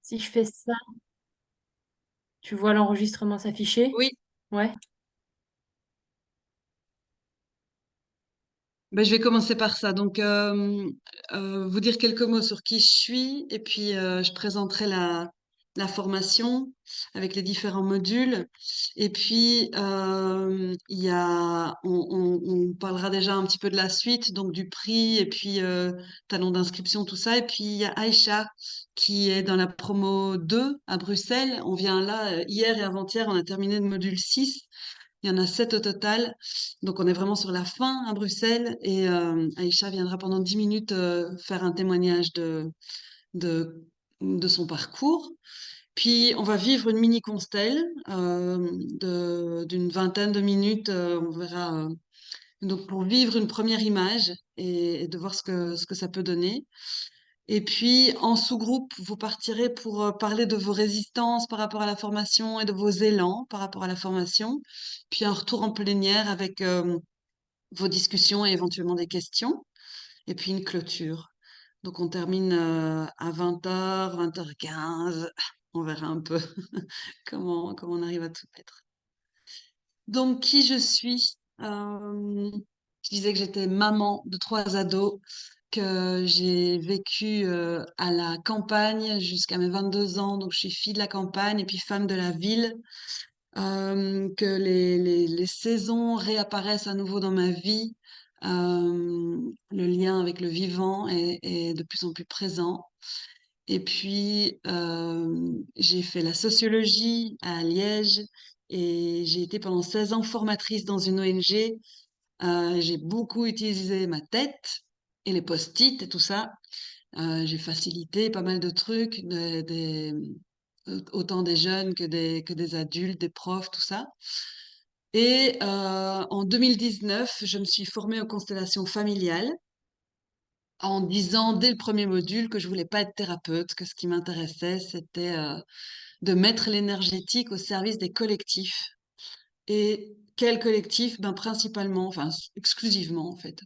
Si je fais ça, tu vois l'enregistrement s'afficher? Oui, Ouais. ben, je vais commencer par ça. Donc, vous dire quelques mots sur qui je suis, et puis je présenterai la formation avec les différents modules. Et puis, on parlera déjà un petit peu de la suite, donc du prix, et puis talon d'inscription, tout ça. Et puis, il y a Aïcha qui est dans la promo 2 à Bruxelles. On vient là, hier et avant-hier, on a terminé le module 6. Il y en a 7 au total. Donc, on est vraiment sur la fin à Bruxelles. Et Aïcha viendra pendant 10 minutes faire un témoignage de, de son parcours. Puis, on va vivre une mini constelle d'une vingtaine de minutes. On verra. Donc, pour vivre une première image et de voir ce que ça peut donner. Et puis, en sous-groupe, vous partirez pour parler de vos résistances par rapport à la formation et de vos élans par rapport à la formation. Puis, un retour en plénière avec vos discussions et éventuellement des questions. Et puis, une clôture. Donc, on termine à 20h, 20h15. On verra un peu comment on arrive à tout mettre. Donc, qui je suis? Je disais que j'étais maman de 3 ados, que j'ai vécu à la campagne jusqu'à mes 22 ans. Donc, je suis fille de la campagne et puis femme de la ville. Que les saisons réapparaissent à nouveau dans ma vie. Le lien avec le vivant est de plus en plus présent. Et puis, j'ai fait la sociologie à Liège et j'ai été pendant 16 ans formatrice dans une ONG. J'ai beaucoup utilisé ma tête et les post-it et tout ça. J'ai facilité pas mal de trucs, autant des jeunes que des adultes, des profs, tout ça. Et en 2019, je me suis formée aux constellations familiales en disant dès le premier module que je voulais pas être thérapeute, que ce qui m'intéressait, c'était de mettre l'énergétique au service des collectifs. Et quel collectif? Ben principalement, enfin exclusivement en fait.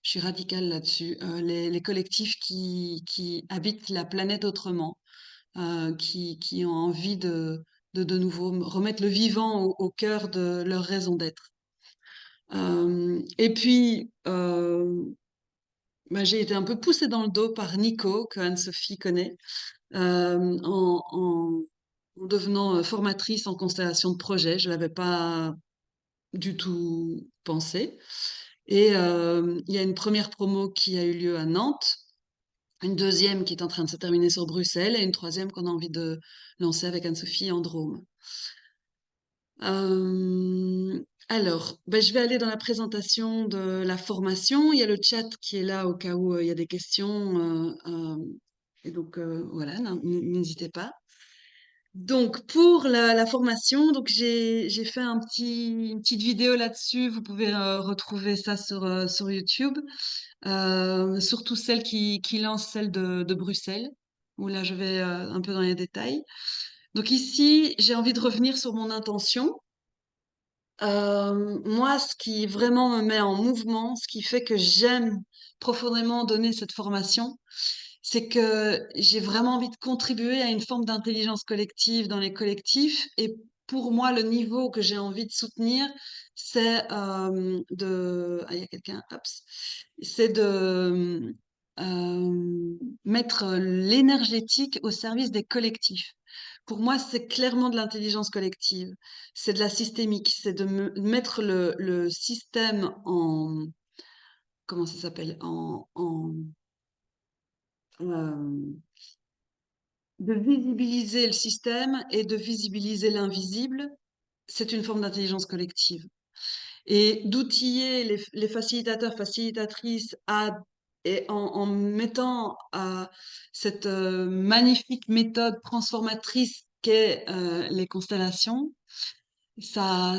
Je suis radicale là-dessus. Les collectifs qui habitent la planète autrement, qui ont envie de nouveau remettre le vivant au cœur de leur raison d'être. Et puis, bah, j'ai été un peu poussée dans le dos par Nico, que Anne-Sophie connaît, en devenant formatrice en constellation de projet. Je l'avais pas du tout pensé. Et il y a une première promo qui a eu lieu à Nantes, une deuxième qui est en train de se terminer sur Bruxelles et une troisième qu'on a envie de lancer avec Anne-Sophie en Drôme. Alors, ben, je vais aller dans la présentation de la formation. Il y a le chat qui est là au cas où il y a des questions. Et donc, voilà, n'hésitez pas. Donc, pour la formation, donc j'ai fait une petite vidéo là-dessus. Vous pouvez retrouver ça sur YouTube. Surtout celle qui lance celle de Bruxelles, où là, je vais un peu dans les détails. Donc ici, j'ai envie de revenir sur mon intention. Moi, ce qui vraiment me met en mouvement, ce qui fait que j'aime profondément donner cette formation, c'est que j'ai vraiment envie de contribuer à une forme d'intelligence collective dans les collectifs. Et pour moi, le niveau que j'ai envie de soutenir, c'est Ah, il y a quelqu'un, hop, c'est de mettre l'énergétique au service des collectifs. Pour moi, c'est clairement de l'intelligence collective. C'est de la systémique. C'est de mettre le système en, comment ça s'appelle? Euh, de visibiliser le système et de visibiliser l'invisible. C'est une forme d'intelligence collective. Et d'outiller les facilitateurs, facilitatrices en mettant cette magnifique méthode transformatrice qu'est les constellations, ça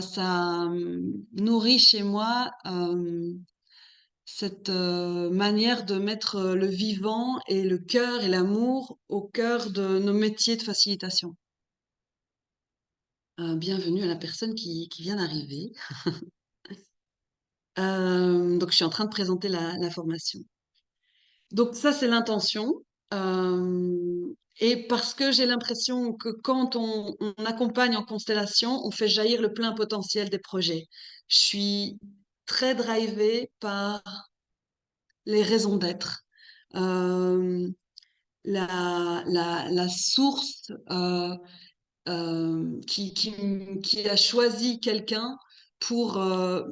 nourrit chez moi cette manière de mettre le vivant et le cœur et l'amour au cœur de nos métiers de facilitation. Bienvenue à la personne qui vient d'arriver. Donc, je suis en train de présenter la formation. Donc, ça, c'est l'intention. Et parce que j'ai l'impression que quand on accompagne en constellation, on fait jaillir le plein potentiel des projets. Je suis très drivée par les raisons d'être. Euh, la source qui a choisi quelqu'un pour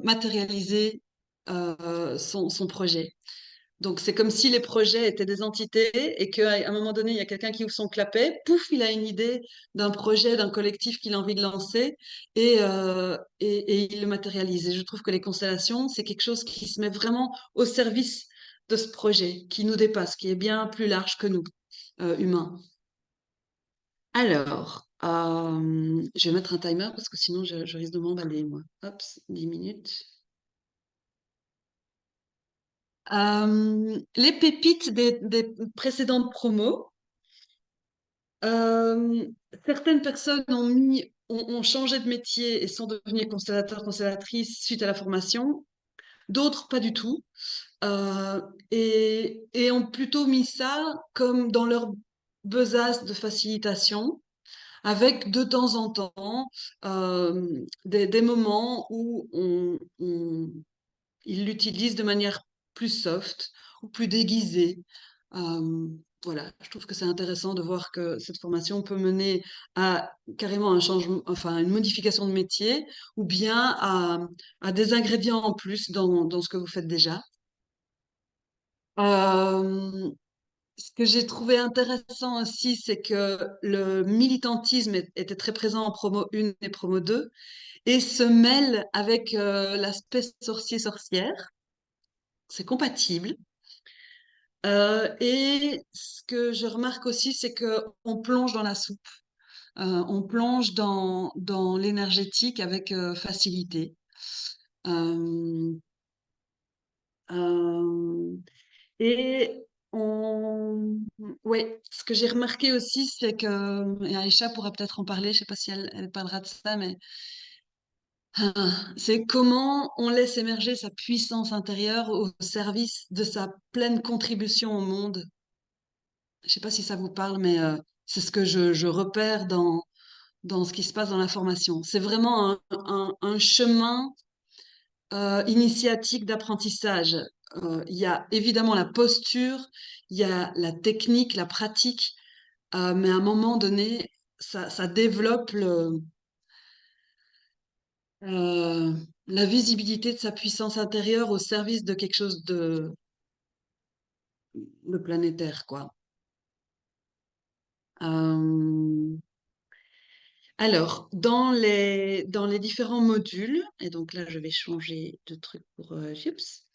matérialiser son projet. Donc, c'est comme si les projets étaient des entités et qu'à un moment donné, il y a quelqu'un qui ouvre son clapet, pouf, il a une idée d'un projet, d'un collectif qu'il a envie de lancer et il le matérialise. Et je trouve que les constellations, c'est quelque chose qui se met vraiment au service de ce projet, qui nous dépasse, qui est bien plus large que nous, humains. Alors, je vais mettre un timer parce que sinon, je risque de m'emballer, moi. Hop, 10 minutes. Les pépites des précédentes promos. Euh, Certaines personnes ont changé de métier et sont devenues constellateurs, constellatrices suite à la formation. D'autres, pas du tout. Euh, et ont plutôt mis ça comme dans leur besace de facilitation, avec de temps en temps des moments où ils l'utilisent de manière plus soft ou plus déguisée. Euh, voilà, je trouve que c'est intéressant de voir que cette formation peut mener à carrément un changement, enfin une modification de métier, ou bien à des ingrédients en plus dans ce que vous faites déjà. Euh, Ce que j'ai trouvé intéressant aussi, c'est que le militantisme était très présent en promo 1 et promo 2 et se mêle avec l'aspect sorcier-sorcière. C'est compatible. Et ce que je remarque aussi, c'est que on plonge dans la soupe. On plonge dans l'énergétique avec facilité. Euh, euh, et ouais, ce que j'ai remarqué aussi, c'est que, et Aïcha pourra peut-être en parler, je sais pas si elle parlera de ça, mais c'est comment on laisse émerger sa puissance intérieure au service de sa pleine contribution au monde. Je sais pas si ça vous parle, mais c'est ce que je repère dans ce qui se passe dans la formation. C'est vraiment un chemin initiatique d'apprentissage. Il y a évidemment la posture, il y a la technique, la pratique, mais à un moment donné, ça développe euh, la visibilité de sa puissance intérieure au service de quelque chose de planétaire, quoi. Euh, Alors, dans les différents modules, et donc là, je vais changer de truc pour Chips,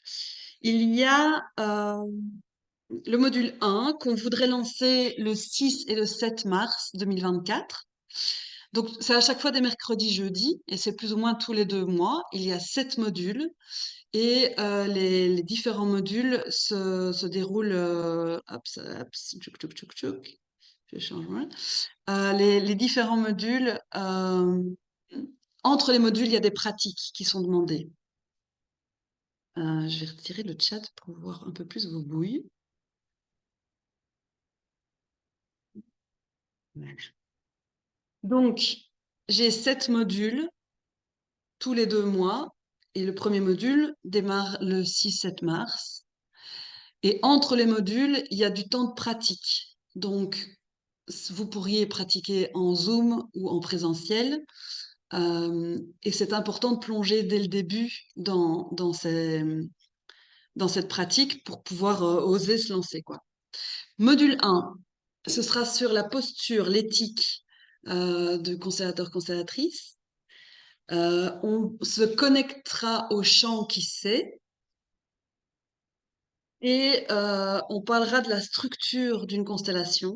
il y a le module 1 qu'on voudrait lancer le 6 et le 7 mars 2024. Donc, c'est à chaque fois des mercredis, jeudis, et c'est plus ou moins tous les 2 mois. Il y a 7 modules, et les différents modules se déroulent. Hop, hop, tchouk, tchouk, tchouk, tchouk. Je change. Les différents modules, entre les modules, il y a des pratiques qui sont demandées. Je vais retirer le chat pour voir un peu plus vos bouilles. Voilà. Donc, j'ai 7 modules tous les 2 mois et le premier module démarre le 6-7 mars. Et entre les modules, il y a du temps de pratique. Donc, vous pourriez pratiquer en Zoom ou en présentiel. Et c'est important de plonger dès le début dans cette pratique pour pouvoir oser se lancer, quoi. Module 1, ce sera sur la posture, l'éthique de constellateur-constellatrice. On se connectera au champ qui sait et on parlera de la structure d'une constellation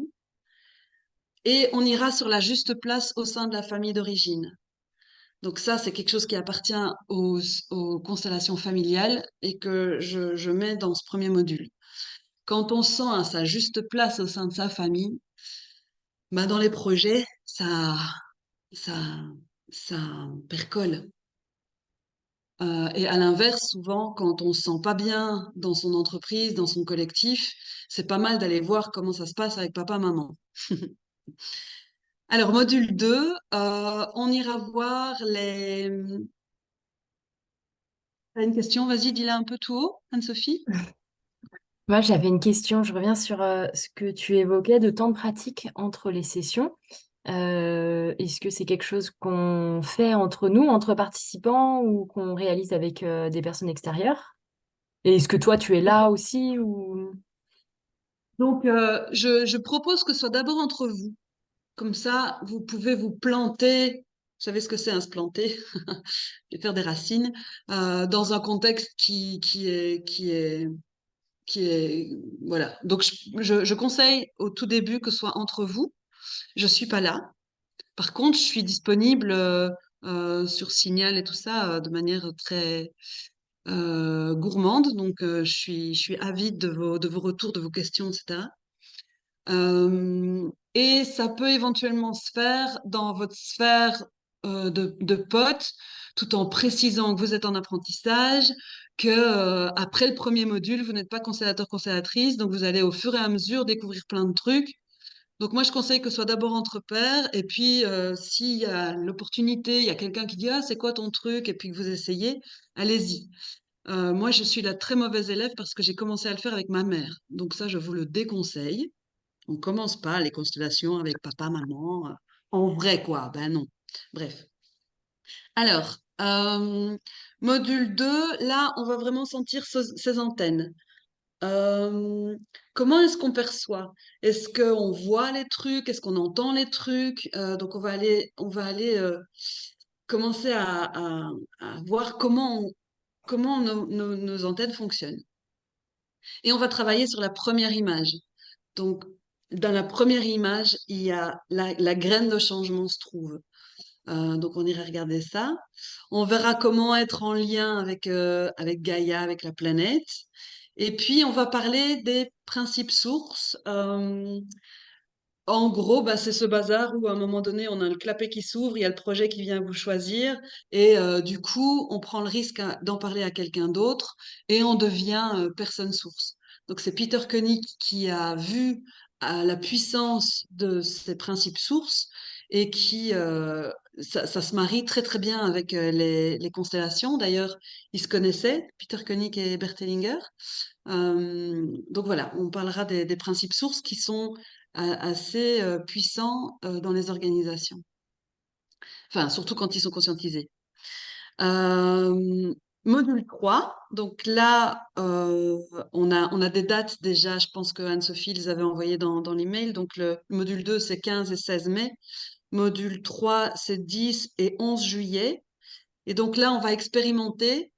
et on ira sur la juste place au sein de la famille d'origine. Donc ça, c'est quelque chose qui appartient aux constellations familiales et que je mets dans ce premier module. Quand on sent à sa juste place au sein de sa famille, bah dans les projets, ça, ça percole. Et à l'inverse, souvent, quand on se sent pas bien dans son entreprise, dans son collectif, c'est pas mal d'aller voir comment ça se passe avec papa, maman. Alors, module 2, on ira voir les... T'as une question? Vas-y, dis-la un peu tout haut, Anne-Sophie. Moi, j'avais une question. Je reviens sur ce que tu évoquais de temps de pratique entre les sessions. Est-ce que c'est quelque chose qu'on fait entre nous, entre participants, ou qu'on réalise avec des personnes extérieures? Et est-ce que toi, tu es là aussi ou... Donc, je propose que ce soit d'abord entre vous. Comme ça, vous pouvez vous planter. Vous savez ce que c'est, se planter, et faire des racines, dans un contexte qui est, voilà. Donc, je conseille au tout début que ce soit entre vous. Je suis pas là. Par contre, je suis disponible sur Signal et tout ça de manière très gourmande. Donc, je suis avide de vos retours, de vos questions, etc. Et ça peut éventuellement se faire dans votre sphère de potes, tout en précisant que vous êtes en apprentissage, que après le premier module, vous n'êtes pas constellateur, constellatrice, donc vous allez au fur et à mesure découvrir plein de trucs. Donc moi, je conseille que ce soit d'abord entre pairs, et puis s'il y a l'opportunité, il y a quelqu'un qui dit «Ah, c'est quoi ton truc?» et puis que vous essayez, allez-y. Moi, je suis la très mauvaise élève parce que j'ai commencé à le faire avec ma mère. Donc ça, je vous le déconseille. On commence pas les constellations avec papa, maman, en vrai, quoi. Ben non. Bref. Alors, module 2, là, on va vraiment sentir ces antennes. Euh, Comment est-ce qu'on perçoit? Est-ce qu'on voit les trucs? Est-ce qu'on entend les trucs? Donc, on va aller commencer à voir comment nos antennes fonctionnent. Et on va travailler sur la première image. Donc, dans la première image, il y a la graine de changement se trouve. Donc, on ira regarder ça. On verra comment être en lien avec Gaïa, avec la planète. Et puis, on va parler des principes sources. En gros, bah, c'est ce bazar où à un moment donné, on a le clapet qui s'ouvre, il y a le projet qui vient vous choisir, et du coup, on prend le risque d'en parler à quelqu'un d'autre, et on devient personne source. Donc c'est Peter Koenig qui a vu la puissance de ces principes sources, et ça se marie très très bien avec les constellations. D'ailleurs, ils se connaissaient, Peter Koenig et Bert Hellinger. Donc voilà, on parlera des principes sources qui sont assez puissants dans les organisations. Enfin, surtout quand ils sont conscientisés. Euh, Module 3, donc là, on a des dates déjà, je pense que Anne-Sophie les avait envoyées dans l'email. Donc le module 2, c'est 15 et 16 mai. Module 3, c'est 10 et 11 juillet. Et donc là, on va expérimenter,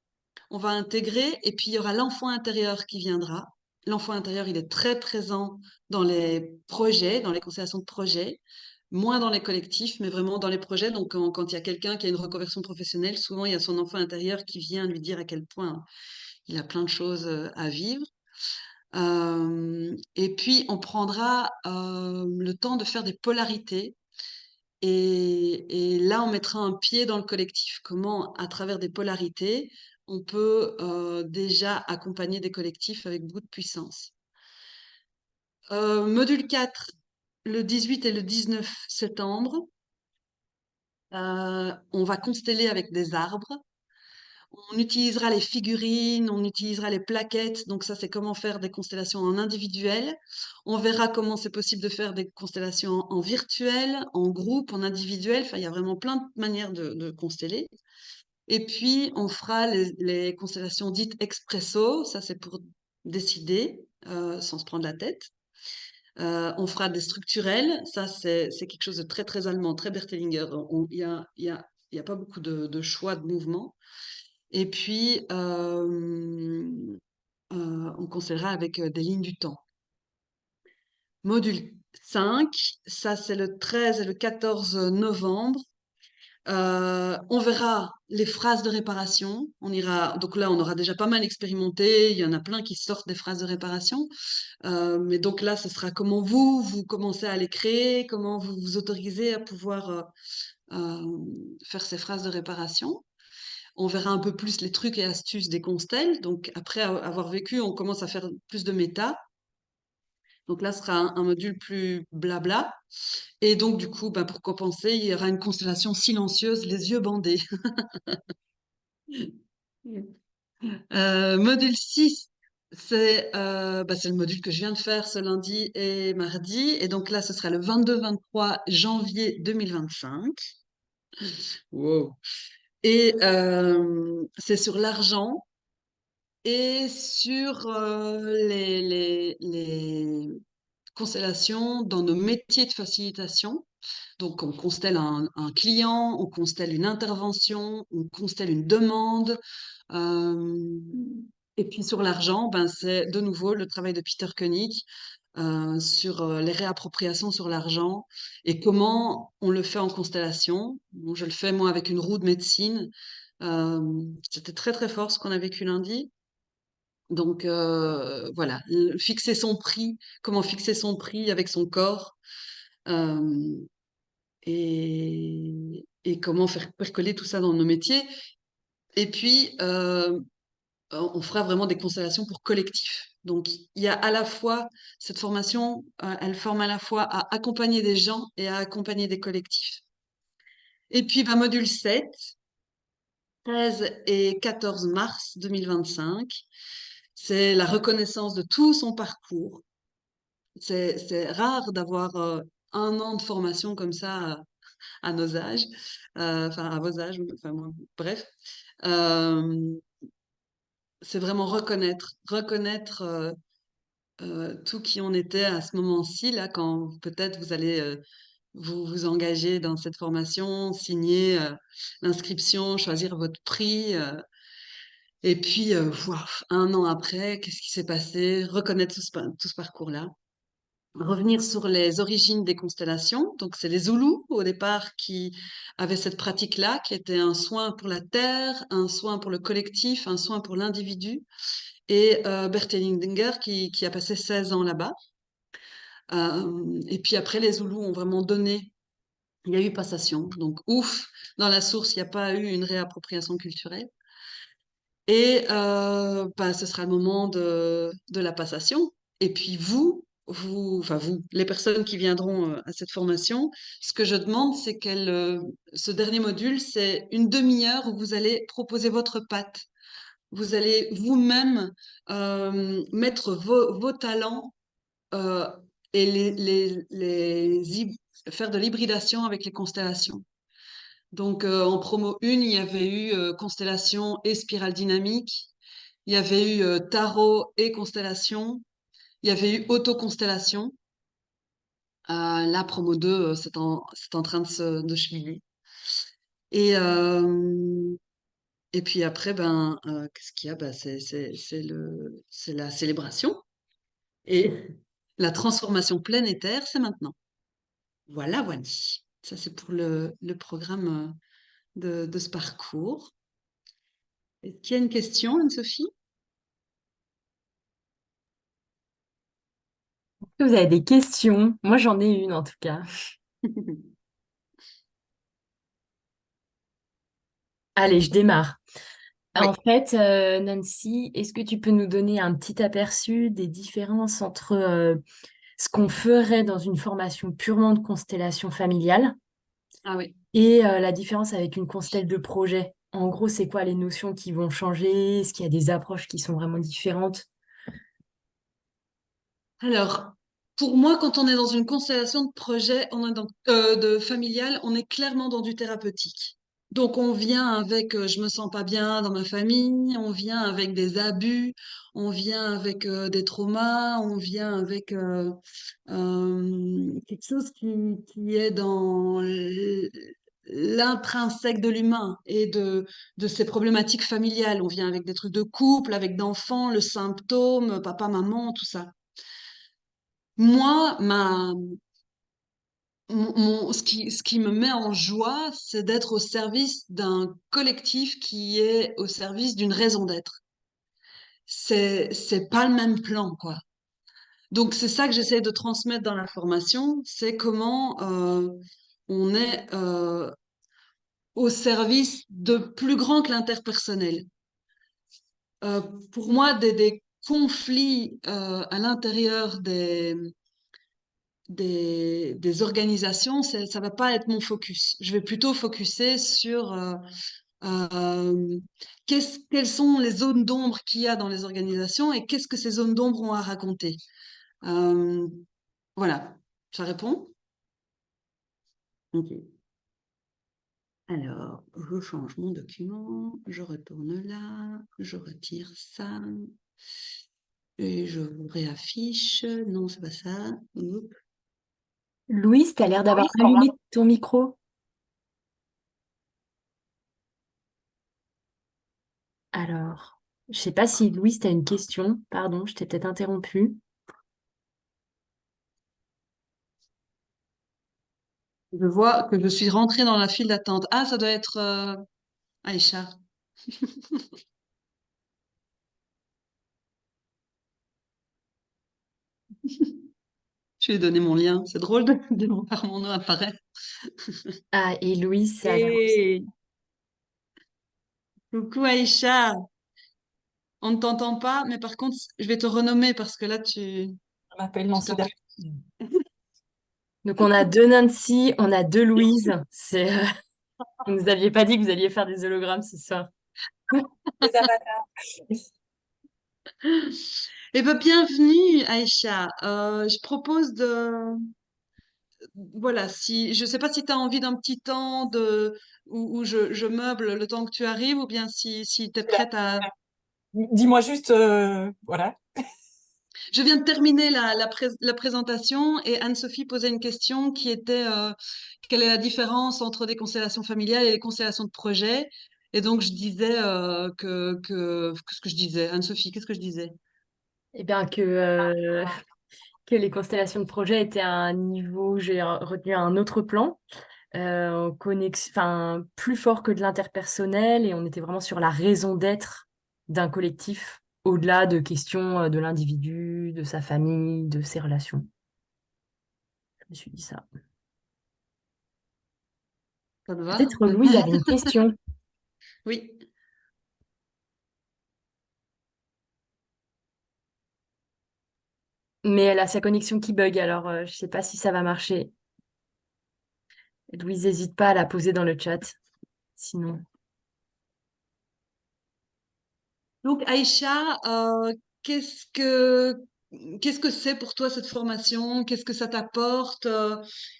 on va intégrer, et puis il y aura l'enfant intérieur qui viendra. L'enfant intérieur, il est très présent dans les projets, dans les constellations de projets, moins dans les collectifs, mais vraiment dans les projets. Donc, quand il y a quelqu'un qui a une reconversion professionnelle, souvent il y a son enfant intérieur qui vient lui dire à quel point il a plein de choses à vivre. Et puis, on prendra le temps de faire des polarités. Et là, on mettra un pied dans le collectif. Comment, à travers des polarités, on peut déjà accompagner des collectifs avec beaucoup de puissance. Module 4, le 18 et le 19 septembre, on va consteller avec des arbres. On utilisera les figurines, on utilisera les plaquettes. Donc ça, c'est comment faire des constellations en individuel. On verra comment c'est possible de faire des constellations en virtuel, en groupe, en individuel. Enfin, il y a vraiment plein de manières de consteller. Et puis, on fera les constellations dites expresso. Ça, c'est pour décider sans se prendre la tête. On fera des structurels. Ça, c'est quelque chose de très, très allemand, très Berthellinger. Il y a pas beaucoup de choix de mouvement. Et puis, on conseillera avec des lignes du temps. Module 5, ça c'est le 13 et le 14 novembre. On verra les phrases de réparation. Donc là, on aura déjà pas mal expérimenté. Il y en a plein qui sortent des phrases de réparation. Mais donc là, ce sera comment vous commencez à les créer, comment vous vous autorisez à pouvoir faire ces phrases de réparation. on verra un peu plus les trucs et astuces des constelles. Donc, après avoir vécu, on commence à faire plus de méta. Donc là, ce sera un module plus blabla. Et donc, du coup, bah, pour compenser, il y aura une constellation silencieuse, les yeux bandés. Module 6, c'est le module que je viens de faire ce lundi et mardi. Et donc là, ce sera le 22-23 janvier 2025. Wow. Et c'est sur l'argent et sur les constellations dans nos métiers de facilitation. Donc, on constelle un client, on constelle une intervention, on constelle une demande. euh, et puis sur l'argent, ben, c'est de nouveau le travail de Peter Koenig sur les réappropriations sur l'argent et comment on le fait en constellation. Bon, je le fais moi avec une roue de médecine. Euh, C'était très très fort ce qu'on a vécu lundi. Donc voilà, fixer son prix, comment fixer son prix avec son corps. Euh, et comment faire percoler tout ça dans nos métiers. Et puis, on fera vraiment des constellations pour collectif. Donc, il y a à la fois, cette formation, elle forme à la fois à accompagner des gens et à accompagner des collectifs. Et puis, bah, module 7, 13 et 14 mars 2025, c'est la reconnaissance de tout son parcours. C'est rare d'avoir un an de formation comme ça à nos âges, enfin à vos âges, enfin moi, bref. Euh, c'est vraiment reconnaître tout qui on était à ce moment-ci, là, quand peut-être vous allez vous engager dans cette formation, signer l'inscription, choisir votre prix, et puis, waouh, un an après, qu'est-ce qui s'est passé? Reconnaître tout ce parcours-là. Revenir sur les origines des constellations. Donc, c'est les Zoulous, au départ, qui avaient cette pratique-là, qui était un soin pour la terre, un soin pour le collectif, un soin pour l'individu. Et Bert Hellinger, qui a passé 16 ans là-bas. Et puis après, les Zoulous ont vraiment donné. Il y a eu passation. Donc, ouf, dans la source, il n'y a pas eu une réappropriation culturelle. Et bah, ce sera le moment de la passation. Et puis enfin vous, les personnes qui viendront à cette formation, ce que je demande, c'est ce dernier module, c'est une demi-heure où vous allez proposer votre patte. Vous allez vous-même mettre vos talents euh, et faire de l'hybridation avec les constellations. Donc en promo 1, il y avait eu constellation et spirale dynamique. Il y avait eu tarot et constellation. Il y avait eu autoconstellation. La promo 2, c'est en train de cheminer. Et, et puis après, ben, qu'est-ce qu'il y a? Ben, c'est la célébration. Et la transformation planétaire, c'est maintenant. Voilà, voilà. Ça, c'est pour le programme de ce parcours. Est-ce qu'il y a une question, Anne-Sophie? Est-ce que vous avez des questions? Moi, j'en ai une en tout cas. Allez, je démarre. En Oui. fait, Nancy, est-ce que tu peux nous donner un petit aperçu des différences entre ce qu'on ferait dans une formation purement de constellation familiale Ah oui. et la différence avec une constelle de projet? En gros, c'est quoi les notions qui vont changer? Est-ce qu'il y a des approches qui sont vraiment différentes? Alors, pour moi, quand on est dans une constellation de projet, de familial, on est clairement dans du thérapeutique. Donc, on vient avec je me sens pas bien dans ma famille, on vient avec des abus, on vient avec des traumas, on vient avec quelque chose qui est dans l'intrinsèque de l'humain et de ses problématiques familiales. On vient avec des trucs de couple, avec d'enfants, le symptôme, papa, maman, tout ça. Moi, ce qui me met en joie, c'est d'être au service d'un collectif qui est au service d'une raison d'être. C'est pas le même plan, quoi. Donc, c'est ça que j'essaie de transmettre dans la formation, c'est comment on est au service de plus grand que l'interpersonnel. Euh, pour moi, des conflits à l'intérieur des organisations, ça va pas être mon focus. Je vais plutôt focuser sur euh, quelles sont les zones d'ombre qu'il y a dans les organisations et qu'est-ce que ces zones d'ombre ont à raconter. Euh, voilà, ça répond? Ok. Alors, je change mon document, je retourne là, je retire ça et je vous réaffiche. Non, c'est pas ça. Oups. Louise, tu as l'air d'avoir allumé ton micro. Alors, je sais pas si Louise, tu as une question. Pardon, je t'ai peut-être interrompu. Je vois que je suis rentrée dans la file d'attente. Ah, ça doit être Aïcha. Je lui ai donné mon lien. C'est drôle de voir mon nom apparaître. Ah, et Louise, ça a l'air aussi. Et coucou Aïcha. On ne t'entend pas, mais par contre, je vais te renommer parce que là, Je m'appelle tu Nancy t'appelles. Donc, on a deux Nancy, on a deux Louise. Vous nous aviez pas dit que vous alliez faire des hologrammes ce soir. Des avatars. Eh bien, bienvenue Aïcha. Je propose voilà, si, je ne sais pas si tu as envie d'un petit temps où je meuble le temps que tu arrives ou bien si tu es prête à. Dis-moi juste, voilà. Je viens de terminer la présentation et Anne-Sophie posait une question qui était quelle est la différence entre des constellations familiales et les constellations de projet? Et donc, je disais qu'est-ce que je disais? Anne-Sophie, qu'est-ce que je disais? Eh bien, que les constellations de projet étaient à un niveau, j'ai retenu un autre plan, enfin, plus fort que de l'interpersonnel, et on était vraiment sur la raison d'être d'un collectif, au-delà de questions de l'individu, de sa famille, de ses relations. Je me suis dit ça. Ça te va? Peut-être Louise avait une question, Oui. mais elle a sa connexion qui bug, alors je ne sais pas si ça va marcher. Louise, n'hésite pas à la poser dans le chat, sinon. Donc, Aïcha, qu'est-ce que c'est pour toi cette formation? Qu'est-ce que ça t'apporte?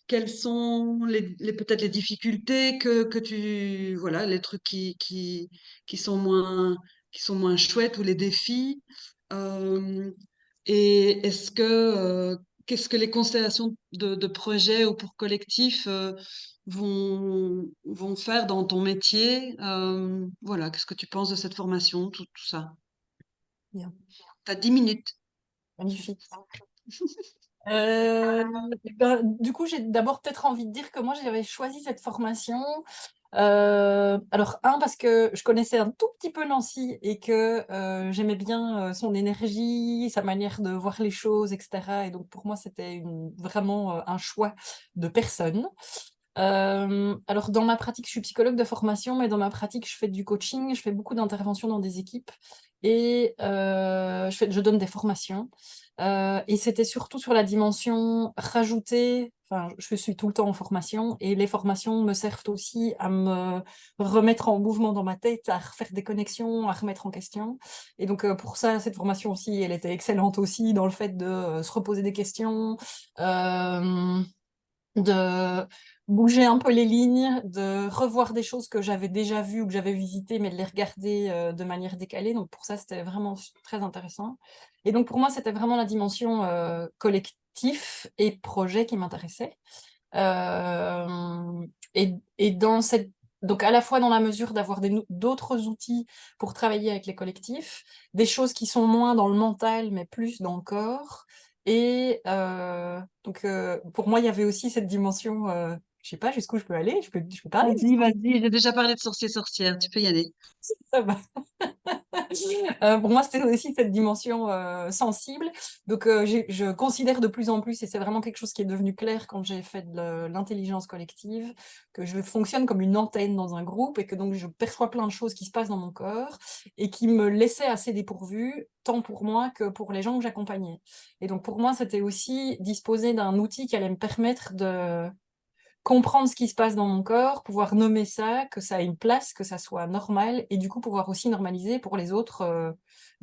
Quelles sont peut-être les difficultés que voilà, les trucs qui sont moins chouettes ou les défis? Euh, et qu'est-ce que les constellations de projets ou pour collectifs vont faire dans ton métier? Voilà, qu'est-ce que tu penses de cette formation, tout ça? Bien, T'as 10 minutes. magnifique. Du coup, j'ai d'abord peut-être envie de dire que moi, j'avais choisi cette formation. Alors, parce que je connaissais un tout petit peu Nancy et que j'aimais bien son énergie, sa manière de voir les choses, etc. Et donc, pour moi, c'était vraiment un choix de personne. Alors, dans ma pratique, je suis psychologue de formation, mais dans ma pratique, je fais du coaching, je fais beaucoup d'interventions dans des équipes et je donne des formations. Et c'était surtout sur la dimension rajoutée. Enfin, je suis tout le temps en formation et les formations me servent aussi à me remettre en mouvement dans ma tête, à refaire des connexions, à remettre en question. Et donc, pour ça, cette formation aussi, elle était excellente aussi dans le fait de se reposer des questions. De bouger un peu les lignes, de revoir des choses que j'avais déjà vues ou que j'avais visitées, mais de les regarder de manière décalée. Donc pour ça, c'était vraiment très intéressant. Et donc pour moi, c'était vraiment la dimension collectif et projet qui m'intéressait. Et dans cette donc à la fois dans la mesure d'avoir d'autres outils pour travailler avec les collectifs, des choses qui sont moins dans le mental, mais plus dans le corps. Et donc pour moi, il y avait aussi cette dimension, Je sais pas jusqu'où je peux aller, je peux parler. Vas-y, j'ai déjà parlé de sorcier-sorcière, tu peux y aller. Ça va. Pour moi, c'était aussi cette dimension sensible. Donc, je considère de plus en plus, et c'est vraiment quelque chose qui est devenu clair quand j'ai fait de l'intelligence collective, que je fonctionne comme une antenne dans un groupe et que donc je perçois plein de choses qui se passent dans mon corps et qui me laissaient assez dépourvue, tant pour moi que pour les gens que j'accompagnais. Et donc, pour moi, c'était aussi disposer d'un outil qui allait me permettre de comprendre ce qui se passe dans mon corps, pouvoir nommer ça, que ça ait une place, que ça soit normal, et du coup pouvoir aussi normaliser pour les autres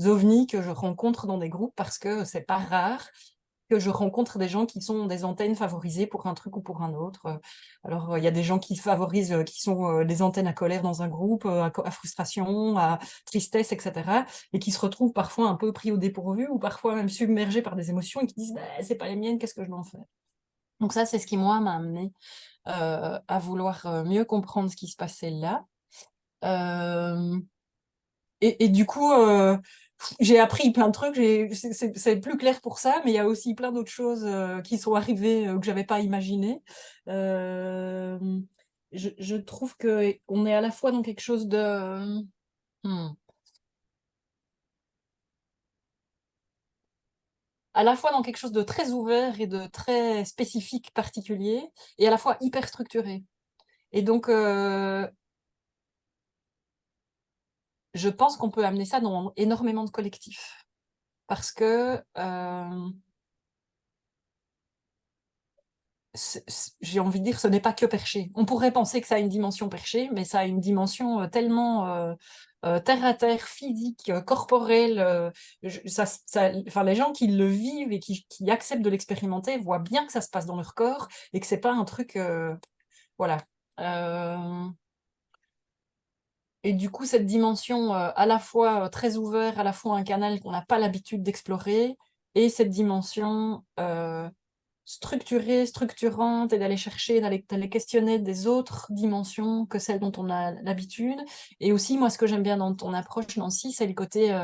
ovnis que je rencontre dans des groupes, parce que c'est pas rare que je rencontre des gens qui sont des antennes favorisées pour un truc ou pour un autre. Alors, il y a des gens qui favorisent, qui sont des antennes à colère dans un groupe, à frustration, à tristesse, etc., et qui se retrouvent parfois un peu pris au dépourvu, ou parfois même submergés par des émotions, et qui disent bah, c'est pas les miennes, qu'est-ce que je dois en faire? Donc ça, c'est ce qui, moi, m'a amené à vouloir mieux comprendre ce qui se passait là. Euh, et du coup, j'ai appris plein de trucs, c'est plus clair pour ça, mais il y a aussi plein d'autres choses qui sont arrivées que j'avais pas imaginées. Euh, je trouve que on est à la fois dans quelque chose de... hmm, à la fois dans quelque chose de très ouvert et de très spécifique, particulier, et à la fois hyper structuré. Et donc, je pense qu'on peut amener ça dans énormément de collectifs. Parce que j'ai envie de dire, ce n'est pas que perché. On pourrait penser que ça a une dimension perchée, mais ça a une dimension tellement terre à terre, physique, corporelle. Enfin, les gens qui le vivent et qui acceptent de l'expérimenter voient bien que ça se passe dans leur corps et que c'est pas un truc. Voilà. Euh, et du coup, cette dimension à la fois très ouverte, à la fois un canal qu'on n'a pas l'habitude d'explorer, et cette dimension structurée, structurante, et d'aller chercher, d'aller questionner des autres dimensions que celles dont on a l'habitude. Et aussi, moi, ce que j'aime bien dans ton approche, Nancy, c'est le côté,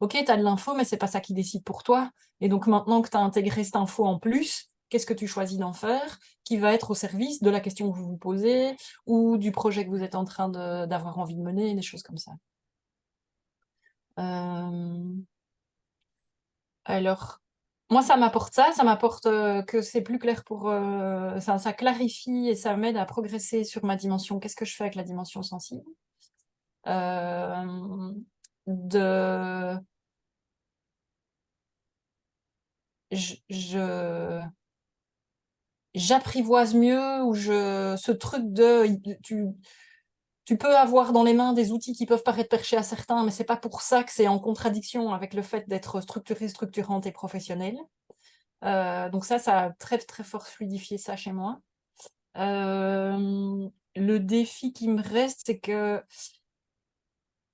OK, tu as de l'info, mais c'est pas ça qui décide pour toi. Et donc maintenant que tu as intégré cette info en plus, qu'est-ce que tu choisis d'en faire, qui va être au service de la question que vous vous posez ou du projet que vous êtes en train d'avoir envie de mener, des choses comme ça. Euh, Alors, moi, ça m'apporte que c'est plus clair pour... ça clarifie et ça m'aide à progresser sur ma dimension. Qu'est-ce que je fais avec la dimension sensible? Euh, de... je- J'apprivoise mieux ou ce truc de... Tu peux avoir dans les mains des outils qui peuvent paraître perchés à certains, mais c'est pas pour ça que c'est en contradiction avec le fait d'être structuré, structurante et professionnelle. Donc ça a très, très fort fluidifié ça chez moi. Le défi qui me reste, c'est que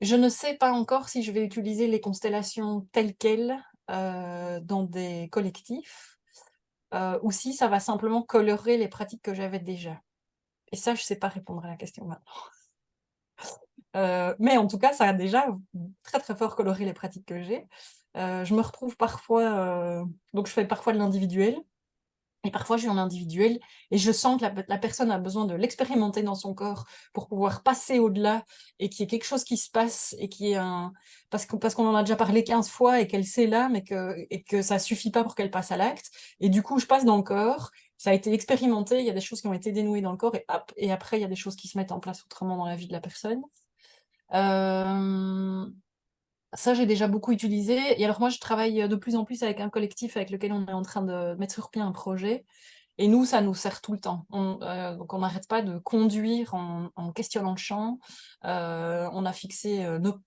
je ne sais pas encore si je vais utiliser les constellations telles quelles dans des collectifs ou si ça va simplement colorer les pratiques que j'avais déjà. Et ça, je ne sais pas répondre à la question maintenant. Mais en tout cas, ça a déjà très très fort coloré les pratiques que j'ai. Je me retrouve parfois, donc je fais parfois de l'individuel, et parfois, je suis en individuel et je sens que la personne a besoin de l'expérimenter dans son corps pour pouvoir passer au-delà et qu'il y ait quelque chose qui se passe et qui est un... Parce qu'on en a déjà parlé 15 fois et qu'elle sait là, et que ça suffit pas pour qu'elle passe à l'acte. Et du coup, je passe dans le corps, ça a été expérimenté, il y a des choses qui ont été dénouées dans le corps et hop, et après, il y a des choses qui se mettent en place autrement dans la vie de la personne. Euh, Ça, j'ai déjà beaucoup utilisé. Et alors, moi, je travaille de plus en plus avec un collectif avec lequel on est en train de mettre sur pied un projet. Et nous, ça nous sert tout le temps. Donc, on n'arrête pas de conduire en questionnant le champ. On a fixé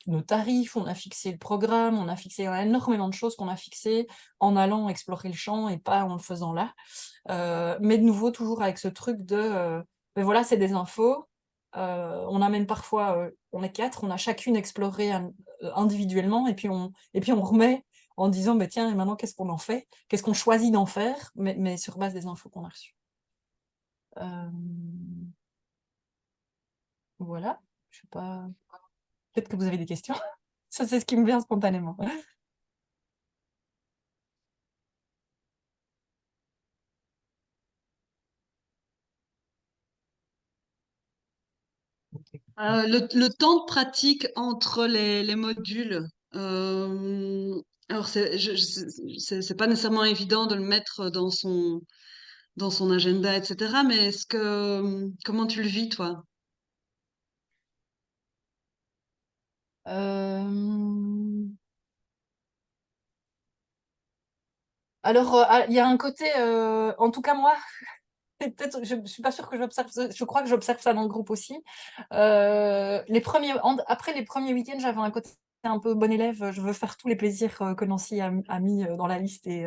nos tarifs, on a fixé le programme, on a fixé énormément de choses qu'on a fixées en allant explorer le champ et pas en le faisant là. Mais de nouveau, toujours avec ce truc de, ben voilà, c'est des infos. On a même parfois, on est quatre, on a chacune exploré individuellement et puis on remet en disant, bah, tiens, et maintenant, qu'est-ce qu'on en fait? Qu'est-ce qu'on choisit d'en faire? Mais sur base des infos qu'on a reçues. Euh, voilà. Je sais pas. Peut-être que vous avez des questions. Ça, c'est ce qui me vient spontanément. Le temps de pratique entre les modules. Alors, c'est pas nécessairement évident de le mettre dans son agenda, etc. Mais comment tu le vis, toi? Euh, Alors, il y a un côté, en tout cas moi, peut-être, je suis pas sûre que j'observe, je crois que j'observe ça dans le groupe aussi. Après les premiers week-ends, j'avais un côté un peu bon élève, je veux faire tous les plaisirs que Nancy a mis dans la liste et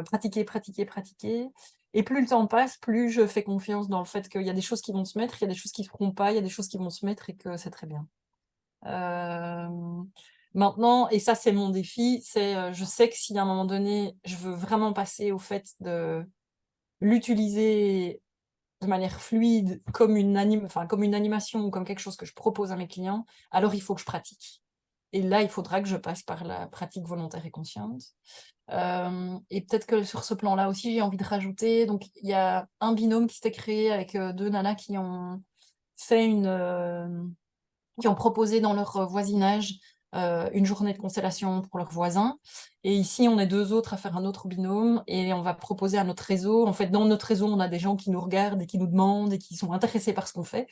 pratiquer, pratiquer, pratiquer. Et plus le temps passe, plus je fais confiance dans le fait qu'il y a des choses qui vont se mettre, il y a des choses qui ne se feront pas, il y a des choses qui vont se mettre et que c'est très bien. Euh, Maintenant, et ça c'est mon défi, c'est je sais que si à un moment donné, je veux vraiment passer au fait de l'utiliser de manière fluide comme une animation ou comme quelque chose que je propose à mes clients, alors il faut que je pratique. Et là, il faudra que je passe par la pratique volontaire et consciente. Et peut-être que sur ce plan-là aussi, j'ai envie de rajouter. Donc, il y a un binôme qui s'est créé avec deux nanas qui ont fait qui ont proposé dans leur voisinage une journée de constellation pour leurs voisins. Et ici, on est deux autres à faire un autre binôme et on va proposer à notre réseau. En fait, dans notre réseau, on a des gens qui nous regardent et qui nous demandent et qui sont intéressés par ce qu'on fait.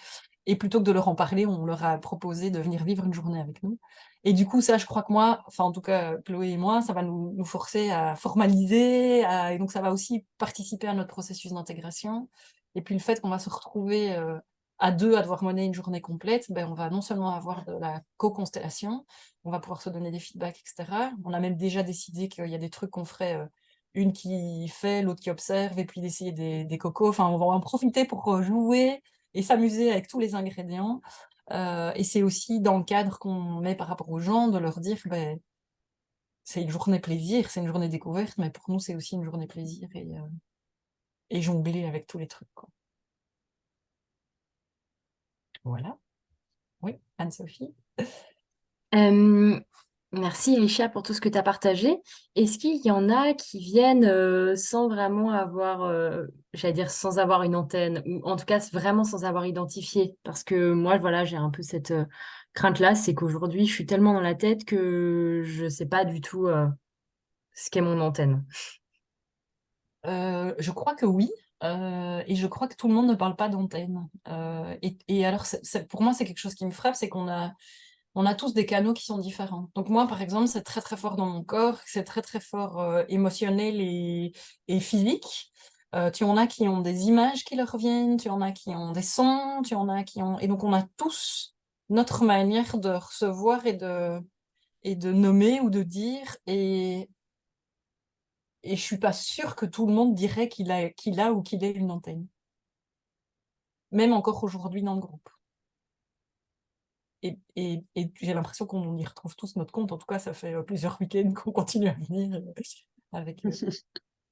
Et plutôt que de leur en parler, on leur a proposé de venir vivre une journée avec nous. Et du coup, ça, je crois que moi, enfin en tout cas Chloé et moi, ça va nous forcer à formaliser. Et donc, ça va aussi participer à notre processus d'intégration. Et puis le fait qu'on va se retrouver à deux à devoir mener une journée complète, ben, on va non seulement avoir de la co-constellation, on va pouvoir se donner des feedbacks, etc. On a même déjà décidé qu'il y a des trucs qu'on ferait, une qui fait, l'autre qui observe, et puis d'essayer des cocos. Enfin, on va en profiter pour jouer et s'amuser avec tous les ingrédients. Et c'est aussi dans le cadre qu'on met par rapport aux gens, de leur dire, c'est une journée plaisir, c'est une journée découverte, mais pour nous, c'est aussi une journée plaisir et jongler avec tous les trucs, quoi. Voilà. Oui, Anne-Sophie. Euh, Merci Aïcha pour tout ce que tu as partagé. Est-ce qu'il y en a qui viennent sans vraiment avoir, j'allais dire sans avoir une antenne, ou en tout cas vraiment sans avoir identifié? Parce que moi, voilà, j'ai un peu cette crainte-là, c'est qu'aujourd'hui, je suis tellement dans la tête que je ne sais pas du tout ce qu'est mon antenne. Je crois que oui, et je crois que tout le monde ne parle pas d'antenne. Et alors, pour moi, c'est quelque chose qui me frappe, c'est on a tous des canaux qui sont différents. Donc moi, par exemple, c'est très très fort dans mon corps, c'est très très fort émotionnel et physique. Tu en as qui ont des images qui leur reviennent, tu en as qui ont des sons, tu en as qui ont... Et donc on a tous notre manière de recevoir et de nommer ou de dire. Et je suis pas sûre que tout le monde dirait qu'il a ou qu'il est une antenne. Même encore aujourd'hui dans le groupe. Et j'ai l'impression qu'on y retrouve tous notre compte. En tout cas, ça fait plusieurs week-ends qu'on continue à venir avec eux.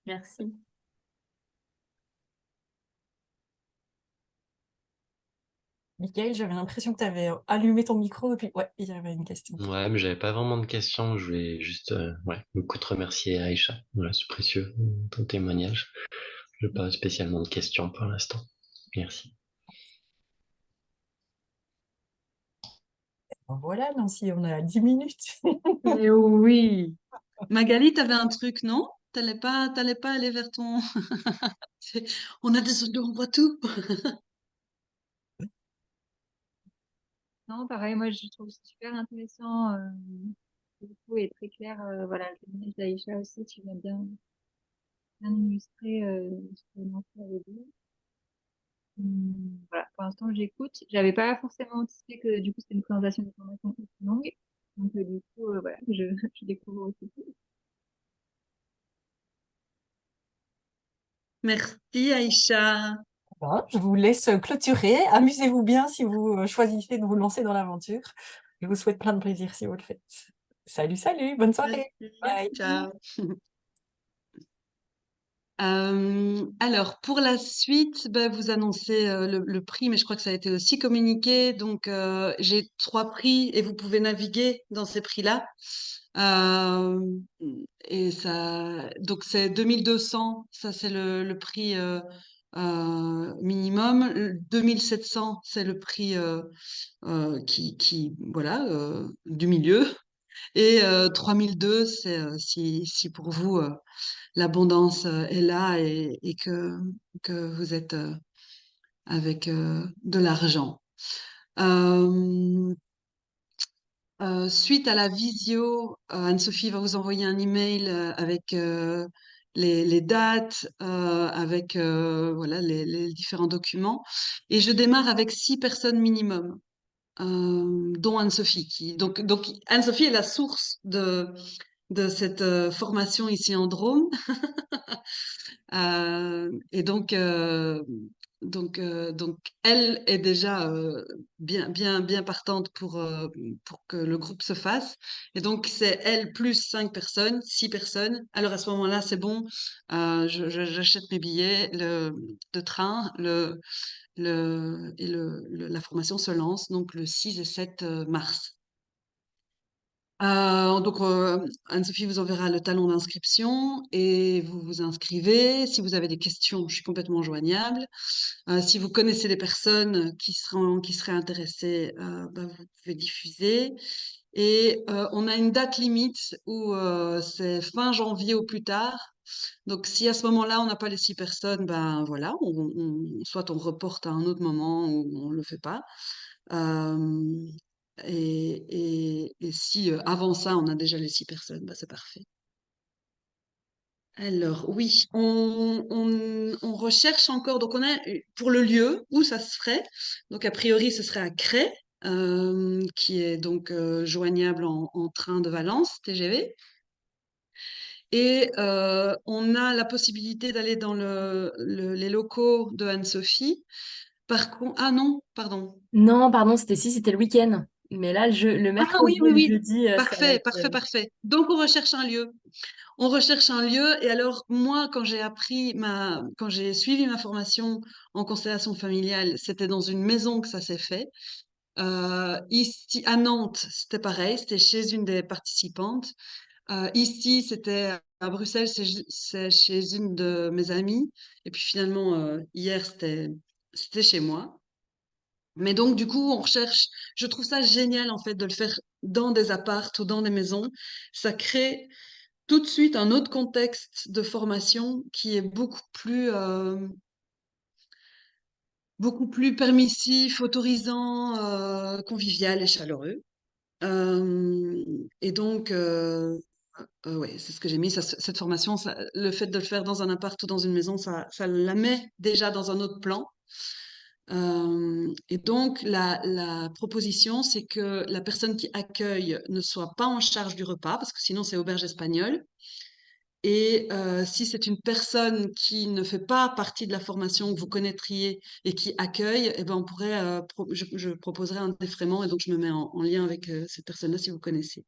Merci. Michael, j'avais l'impression que tu avais allumé ton micro et puis ouais, il y avait une question. Ouais, mais j'avais pas vraiment de questions. Je voulais juste, ouais, beaucoup te remercier, Aïcha. Voilà, c'est précieux, ton témoignage. Je n'ai pas spécialement de questions pour l'instant. Merci. Ben voilà, Nancy, on est à 10 minutes. Mais oui. Magali, t'avais un truc, non? T'allais pas aller vers ton... C'est- On a des audios, on voit tout. Non, pareil, moi je trouve super intéressant du coup, et très clair. Voilà, le témoignage d'Aïcha aussi, tu viens bien illustrer ce que Nancy avait dit. Voilà, pour l'instant j'écoute. J'avais pas forcément anticipé que du coup c'était une présentation de formation aussi longue. Donc du coup, voilà, je découvre aussi tout. Merci, Aïcha. Voilà, je vous laisse clôturer. Amusez-vous bien si vous choisissez de vous lancer dans l'aventure. Je vous souhaite plein de plaisir si vous le faites. Salut, salut, bonne soirée. Merci. Bye. Ciao. Alors, pour la suite, ben, vous annoncez le prix, mais je crois que ça a été aussi communiqué. Donc, j'ai 3 prix et vous pouvez naviguer dans ces prix-là. Euh, et ça, donc c'est 2200, ça c'est le prix minimum. 2700, c'est le prix voilà, du milieu. Et 3002, c'est si pour vous l'abondance est là et que vous êtes avec de l'argent. Euh, Suite à la visio, Anne-Sophie va vous envoyer un email avec les dates, avec voilà, les différents documents. Et je démarre avec 6 personnes minimum, dont Anne-Sophie. Donc Anne-Sophie est la source de cette formation ici en Drôme. Et donc, elle est déjà bien partante pour que le groupe se fasse. Et donc, c'est elle plus 5 personnes, 6 personnes. Alors, à ce moment-là, c'est bon. J'achète mes billets de train. La formation se lance donc le 6 et 7 mars. Donc, Anne-Sophie vous enverra le talon d'inscription et vous vous inscrivez. Si vous avez des questions, je suis complètement joignable. Si vous connaissez des personnes qui seraient intéressées, bah, vous pouvez diffuser. Et on a une date limite où c'est fin janvier au plus tard. Donc, si à ce moment-là, on n'a pas les 6 personnes, ben voilà, soit on reporte à un autre moment ou on ne le fait pas. Euh, et si avant ça, on a déjà les 6 personnes, bah, c'est parfait. Alors, oui, on recherche encore. Donc, on a pour le lieu où ça se ferait. Donc, a priori, ce serait à Cray, qui est donc joignable en train de Valence, TGV. Et on a la possibilité d'aller dans les locaux de Anne-Sophie. Par contre, ah non, pardon. Non, pardon, c'était le week-end. Mais là, le Ah mercredi oui, et oui, le oui. jeudi, ça va Parfait, être. parfait, parfait. Donc, on recherche un lieu. On recherche un lieu. Et alors, moi, quand j'ai suivi ma formation en constellation familiale, c'était dans une maison que ça s'est fait. Ici, à Nantes, c'était pareil. C'était chez une des participantes. Ici, c'était à Bruxelles, c'est chez une de mes amies. Et puis finalement, hier, c'était chez moi. Mais donc, du coup, on recherche. Je trouve ça génial, en fait, de le faire dans des apparts ou dans des maisons. Ça crée tout de suite un autre contexte de formation qui est beaucoup plus permissif, autorisant, convivial et chaleureux. Euh, et donc, ouais, c'est ce que j'ai mis. Cette formation, le fait de le faire dans un appart ou dans une maison, ça la met déjà dans un autre plan. Et donc, la proposition, c'est que la personne qui accueille ne soit pas en charge du repas, parce que sinon, c'est auberge espagnole. Et si c'est une personne qui ne fait pas partie de la formation que vous connaîtriez et qui accueille, eh ben on pourrait, je proposerai un défraiement et donc je me mets en lien avec cette personne-là si vous connaissez.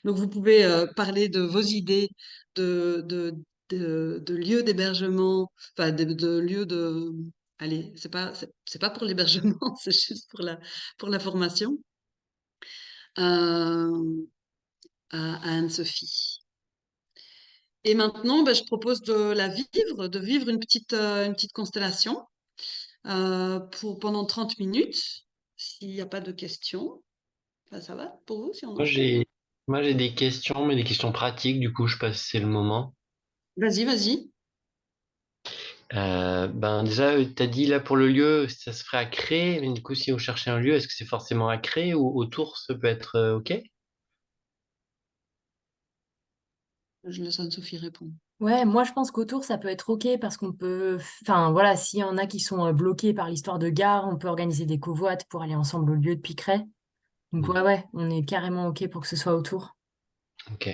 Donc vous pouvez parler de vos idées de, de, de lieux d'hébergement, enfin de lieux de... Allez, c'est pas pour l'hébergement, c'est juste pour la formation euh, à Anne-Sophie. Et maintenant, ben, je propose de vivre une petite constellation pendant 30 minutes. S'il n'y a pas de questions, ben, ça va pour vous si on Moi, enchaîne? j'ai des questions, mais des questions pratiques. Du coup, je passe, c'est le moment. Vas-y, vas-y. Ben déjà, t'as dit là pour le lieu, ça se ferait à créer. Mais du coup, si on cherchait un lieu, est-ce que c'est forcément à créer ou autour, ça peut être OK? Je laisse Anne-Sophie répondre. Ouais, moi je pense qu'autour ça peut être OK parce qu'on peut. Enfin voilà, s'il y en a qui sont bloqués par l'histoire de gare, on peut organiser des covoites pour aller ensemble au lieu de Picret. Donc Mhm. ouais, on est carrément OK pour que ce soit autour. OK.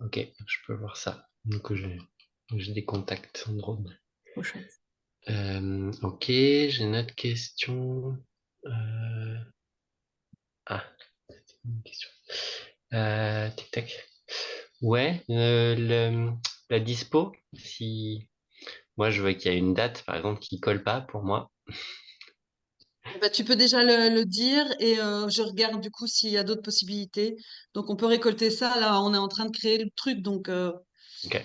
OK, je peux voir ça. Donc, j'ai des contacts en drone. Trop chouette. OK, j'ai une autre question. Euh, Ah, c'est une question. Tic tac. Ouais, la dispo, si moi je vois qu'il y a une date, par exemple, qui colle pas pour moi. Bah, tu peux déjà le dire et je regarde du coup s'il y a d'autres possibilités. Donc on peut récolter ça. Là, on est en train de créer le truc. Donc OK.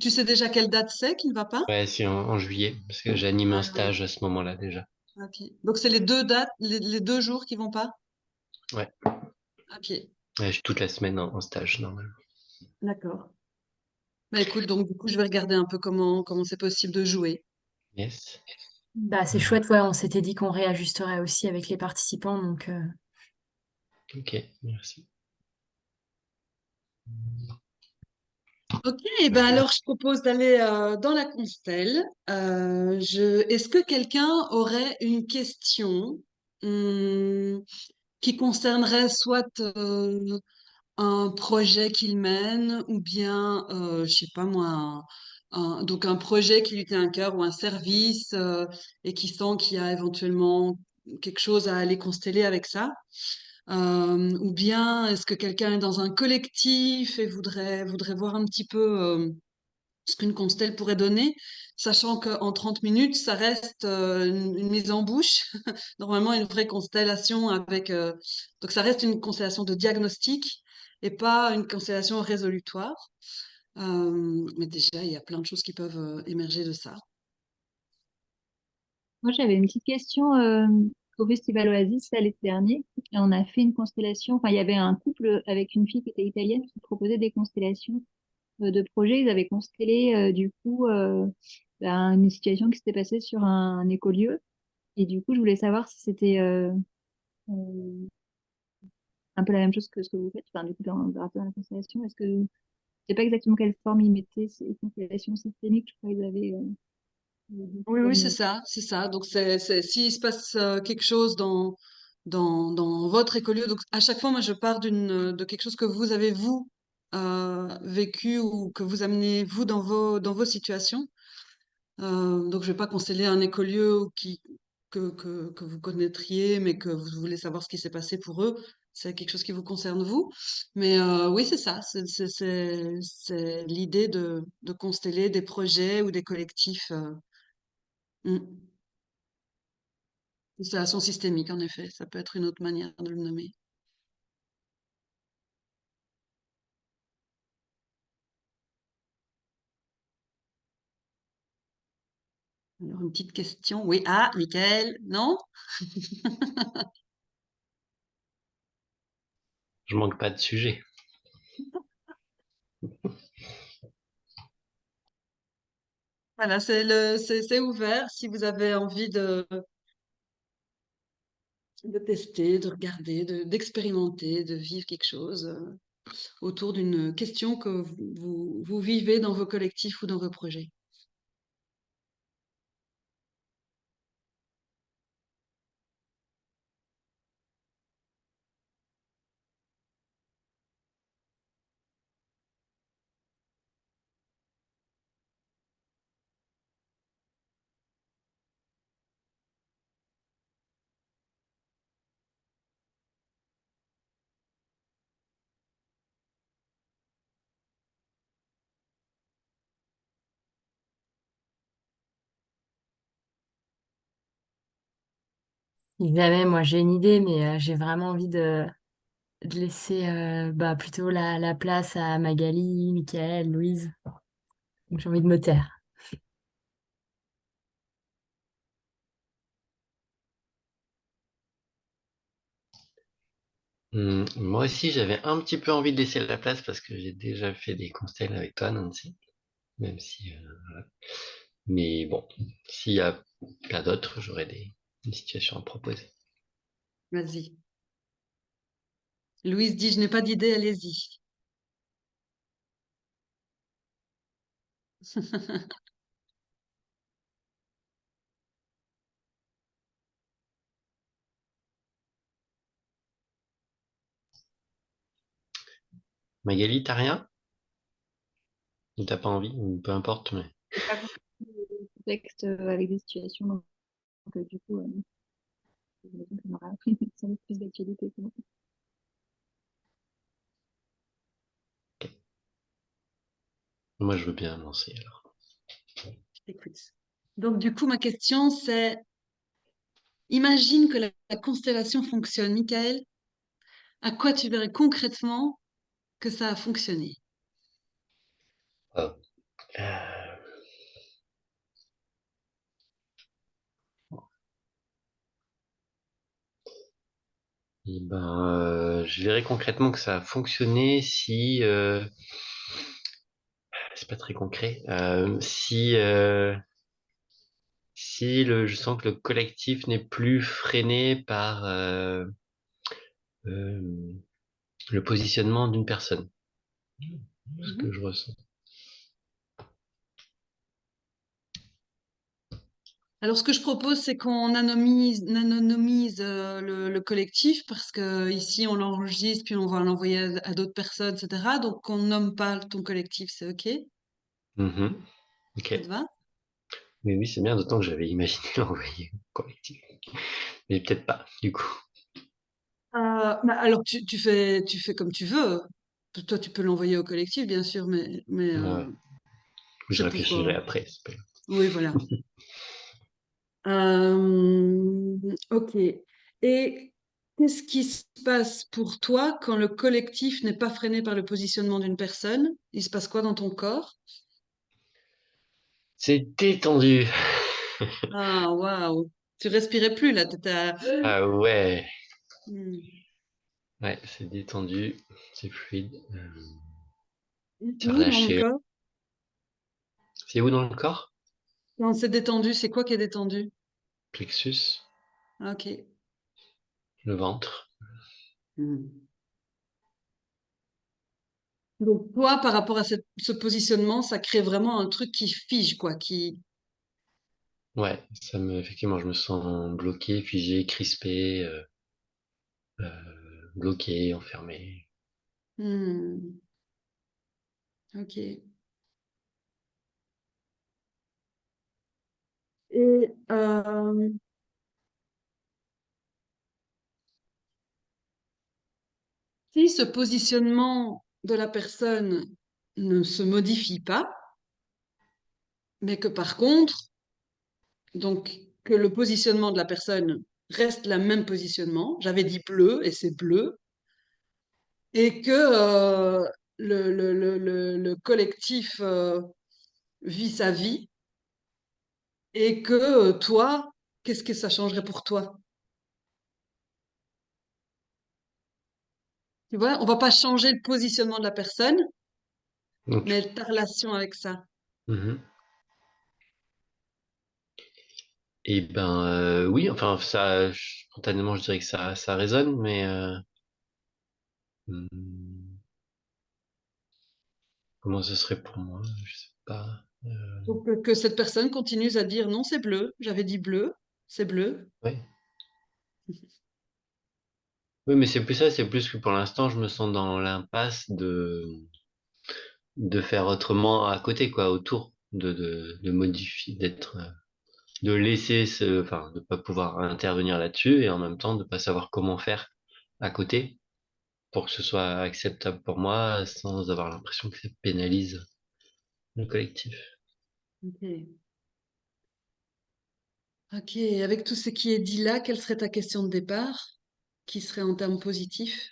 Tu sais déjà quelle date c'est qui ne va pas? Ouais, c'est en juillet, parce que j'anime un Ah oui, stage à ce moment-là déjà. ok. Donc c'est les 2 dates, les 2 jours qui vont pas? Ouais, Ok, ouais, je suis toute la semaine en stage normalement. d'accord. Bah écoute, donc du coup, je vais regarder un peu comment c'est possible de jouer. Yes. Bah, c'est chouette, ouais, on s'était dit qu'on réajusterait aussi avec les participants, donc Ok, merci. Ok, et ben alors je propose d'aller dans la constelle. Est-ce que quelqu'un aurait une question qui concernerait soit un projet qu'il mène ou bien, je sais pas moi, donc un projet qui lui tient à cœur ou un service et qui sent qu'il y a éventuellement quelque chose à aller consteller avec ça? Ou bien est-ce que quelqu'un est dans un collectif et voudrait voir un petit peu ce qu'une constelle pourrait donner, sachant qu'en 30 minutes, ça reste une mise en bouche. Normalement, une vraie constellation avec... donc, ça reste une constellation de diagnostic et pas une constellation résolutoire. Mais déjà, il y a plein de choses qui peuvent émerger de ça. Moi, j'avais une petite question au Festival Oasis, là, l'été dernier. Et on a fait une constellation. Enfin, il y avait un couple avec une fille qui était italienne qui proposait des constellations de projets. Ils avaient constellé, du coup, ben, une situation qui s'était passée sur un écolieu. Et du coup, je voulais savoir si c'était euh, un peu la même chose que ce que vous faites. Enfin, du coup, dans la constellation, est-ce que je sais pas exactement quelle forme ils mettaient ces constellations systémiques. Je crois qu'ils avaient Oui, oui, comme c'est ça. Donc, s'il se passe quelque chose dans votre écolieu, donc à chaque fois, moi, je pars de quelque chose que vous avez, vous, vécu ou que vous amenez, vous, dans vos situations. Donc, je vais pas conseiller un écolieu que vous connaîtriez, mais que vous voulez savoir ce qui s'est passé pour eux. C'est quelque chose qui vous concerne, vous. Mais oui, c'est ça. C'est l'idée de consteller des projets ou des collectifs. Mm. Installation systémique, en effet, ça peut être une autre manière de le nommer. Alors, une petite question. Oui, ah, Michael, non? Je manque pas de sujet. Voilà, c'est ouvert si vous avez envie de tester, de regarder, d'expérimenter, de vivre quelque chose autour d'une question que vous vivez dans vos collectifs ou dans vos projets. si jamais, moi j'ai une idée, mais j'ai vraiment envie de laisser bah, plutôt la place à Magali, Mickaël, Louise. Donc j'ai envie de me taire. Moi aussi, j'avais un petit peu envie de laisser la place parce que j'ai déjà fait des constels avec toi, Nancy. Même si, voilà. Mais bon, s'il y a plein d'autres, j'aurais des situations à proposer. Vas-y. Louise dit, je n'ai pas d'idée, allez-y. Magali, t'as rien? Ou t'as pas envie? Ou peu importe, mais. pas beaucoup de contexte avec des situations. Donc, du coup, j'imagine qu'on aura sans doute plus d'actualité que moi. Moi, je veux bien lancer alors. Écoute. Donc, du coup, ma question, c'est, imagine que la constellation fonctionne, Michael. À quoi tu verrais concrètement que ça a fonctionné? Oh. Je verrai concrètement que ça a fonctionné si c'est pas très concret. Si je sens que le collectif n'est plus freiné par euh, le positionnement d'une personne, ce Mhm. que je ressens. Alors, ce que je propose, c'est qu'on anonymise le collectif parce que ici, on l'enregistre puis on va l'envoyer à d'autres personnes, etc. Donc, on nomme pas ton collectif, c'est OK? Mhm. Ok. Ça te va? Mais oui, c'est bien, d'autant que j'avais imaginé l'envoyer au collectif. Mais peut-être pas, du coup. Alors, tu fais comme tu veux. Toi, tu peux l'envoyer au collectif, bien sûr, mais Ouais. Je c'est réfléchirai après. C'est pas grave. oui, voilà. Ok. Et qu'est-ce qui se passe pour toi quand le collectif n'est pas freiné par le positionnement d'une personne? Il se passe quoi dans ton corps? C'est détendu. Ah, waouh! Tu respirais plus là, t'étais à... Ah ouais. Hmm. Ouais, c'est détendu. C'est fluide. C'est Où dans le relâché. corps? C'est où dans le corps? Quand c'est détendu, c'est quoi qui est détendu? Plexus, Ah, ok. le ventre. Hmm. Donc toi, par rapport à ce positionnement, ça crée vraiment un truc qui fige, quoi, qui... Ouais, effectivement, je me sens bloqué, figé, crispé, bloqué, enfermé. Hmm. Ok. Et si ce positionnement de la personne ne se modifie pas, mais que par contre, donc que le positionnement de la personne reste le même positionnement, j'avais dit bleu et c'est bleu, et que le collectif vit sa vie, et que toi, qu'est-ce que ça changerait pour toi? Tu vois, on va pas changer le positionnement de la personne, Donc, mais ta relation avec ça. mhm. Et oui, enfin, spontanément, je dirais que ça résonne, mais hmm, comment ce serait pour moi? Je sais pas. Donc, que cette personne continue à dire non, c'est bleu, j'avais dit bleu, c'est bleu. Ouais. Oui, mais c'est plus ça, c'est plus que pour l'instant, je me sens dans l'impasse de faire autrement à côté, quoi, autour, de modifier, de laisser enfin, de pas pouvoir intervenir là-dessus et en même temps de pas savoir comment faire à côté pour que ce soit acceptable pour moi sans avoir l'impression que ça pénalise le collectif. Ok. Ok, avec tout ce qui est dit là, quelle serait ta question de départ? Qui serait en termes positifs?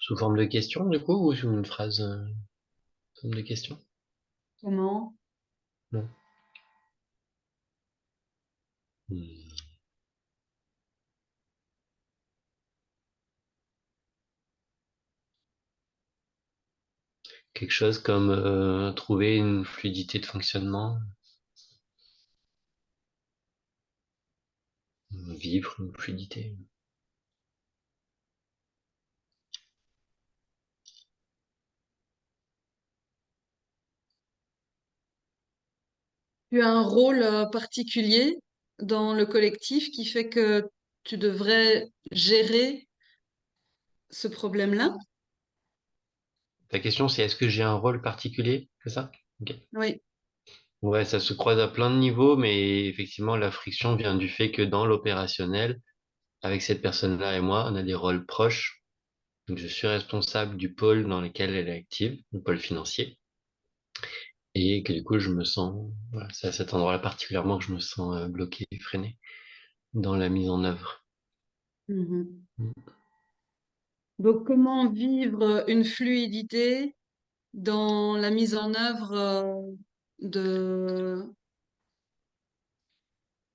Sous forme de question, du coup, ou sous une phrase, sous forme de question? Comment? Non. Hmm. Quelque chose comme trouver une fluidité de fonctionnement, vivre une fluidité. Tu as un rôle particulier dans le collectif qui fait que tu devrais gérer ce problème-là? Ta question, c'est est-ce que j'ai un rôle particulier? C'est ça? Ok. Oui. Ouais, ça se croise à plein de niveaux, mais effectivement, la friction vient du fait que dans l'opérationnel, avec cette personne-là et moi, on a des rôles proches. Donc, je suis responsable du pôle dans lequel elle est active, le pôle financier, et que du coup, voilà, c'est à cet endroit-là particulièrement que je me sens bloqué, freiné dans la mise en œuvre. Mhm. Mm. Donc, comment vivre une fluidité dans la mise en œuvre de,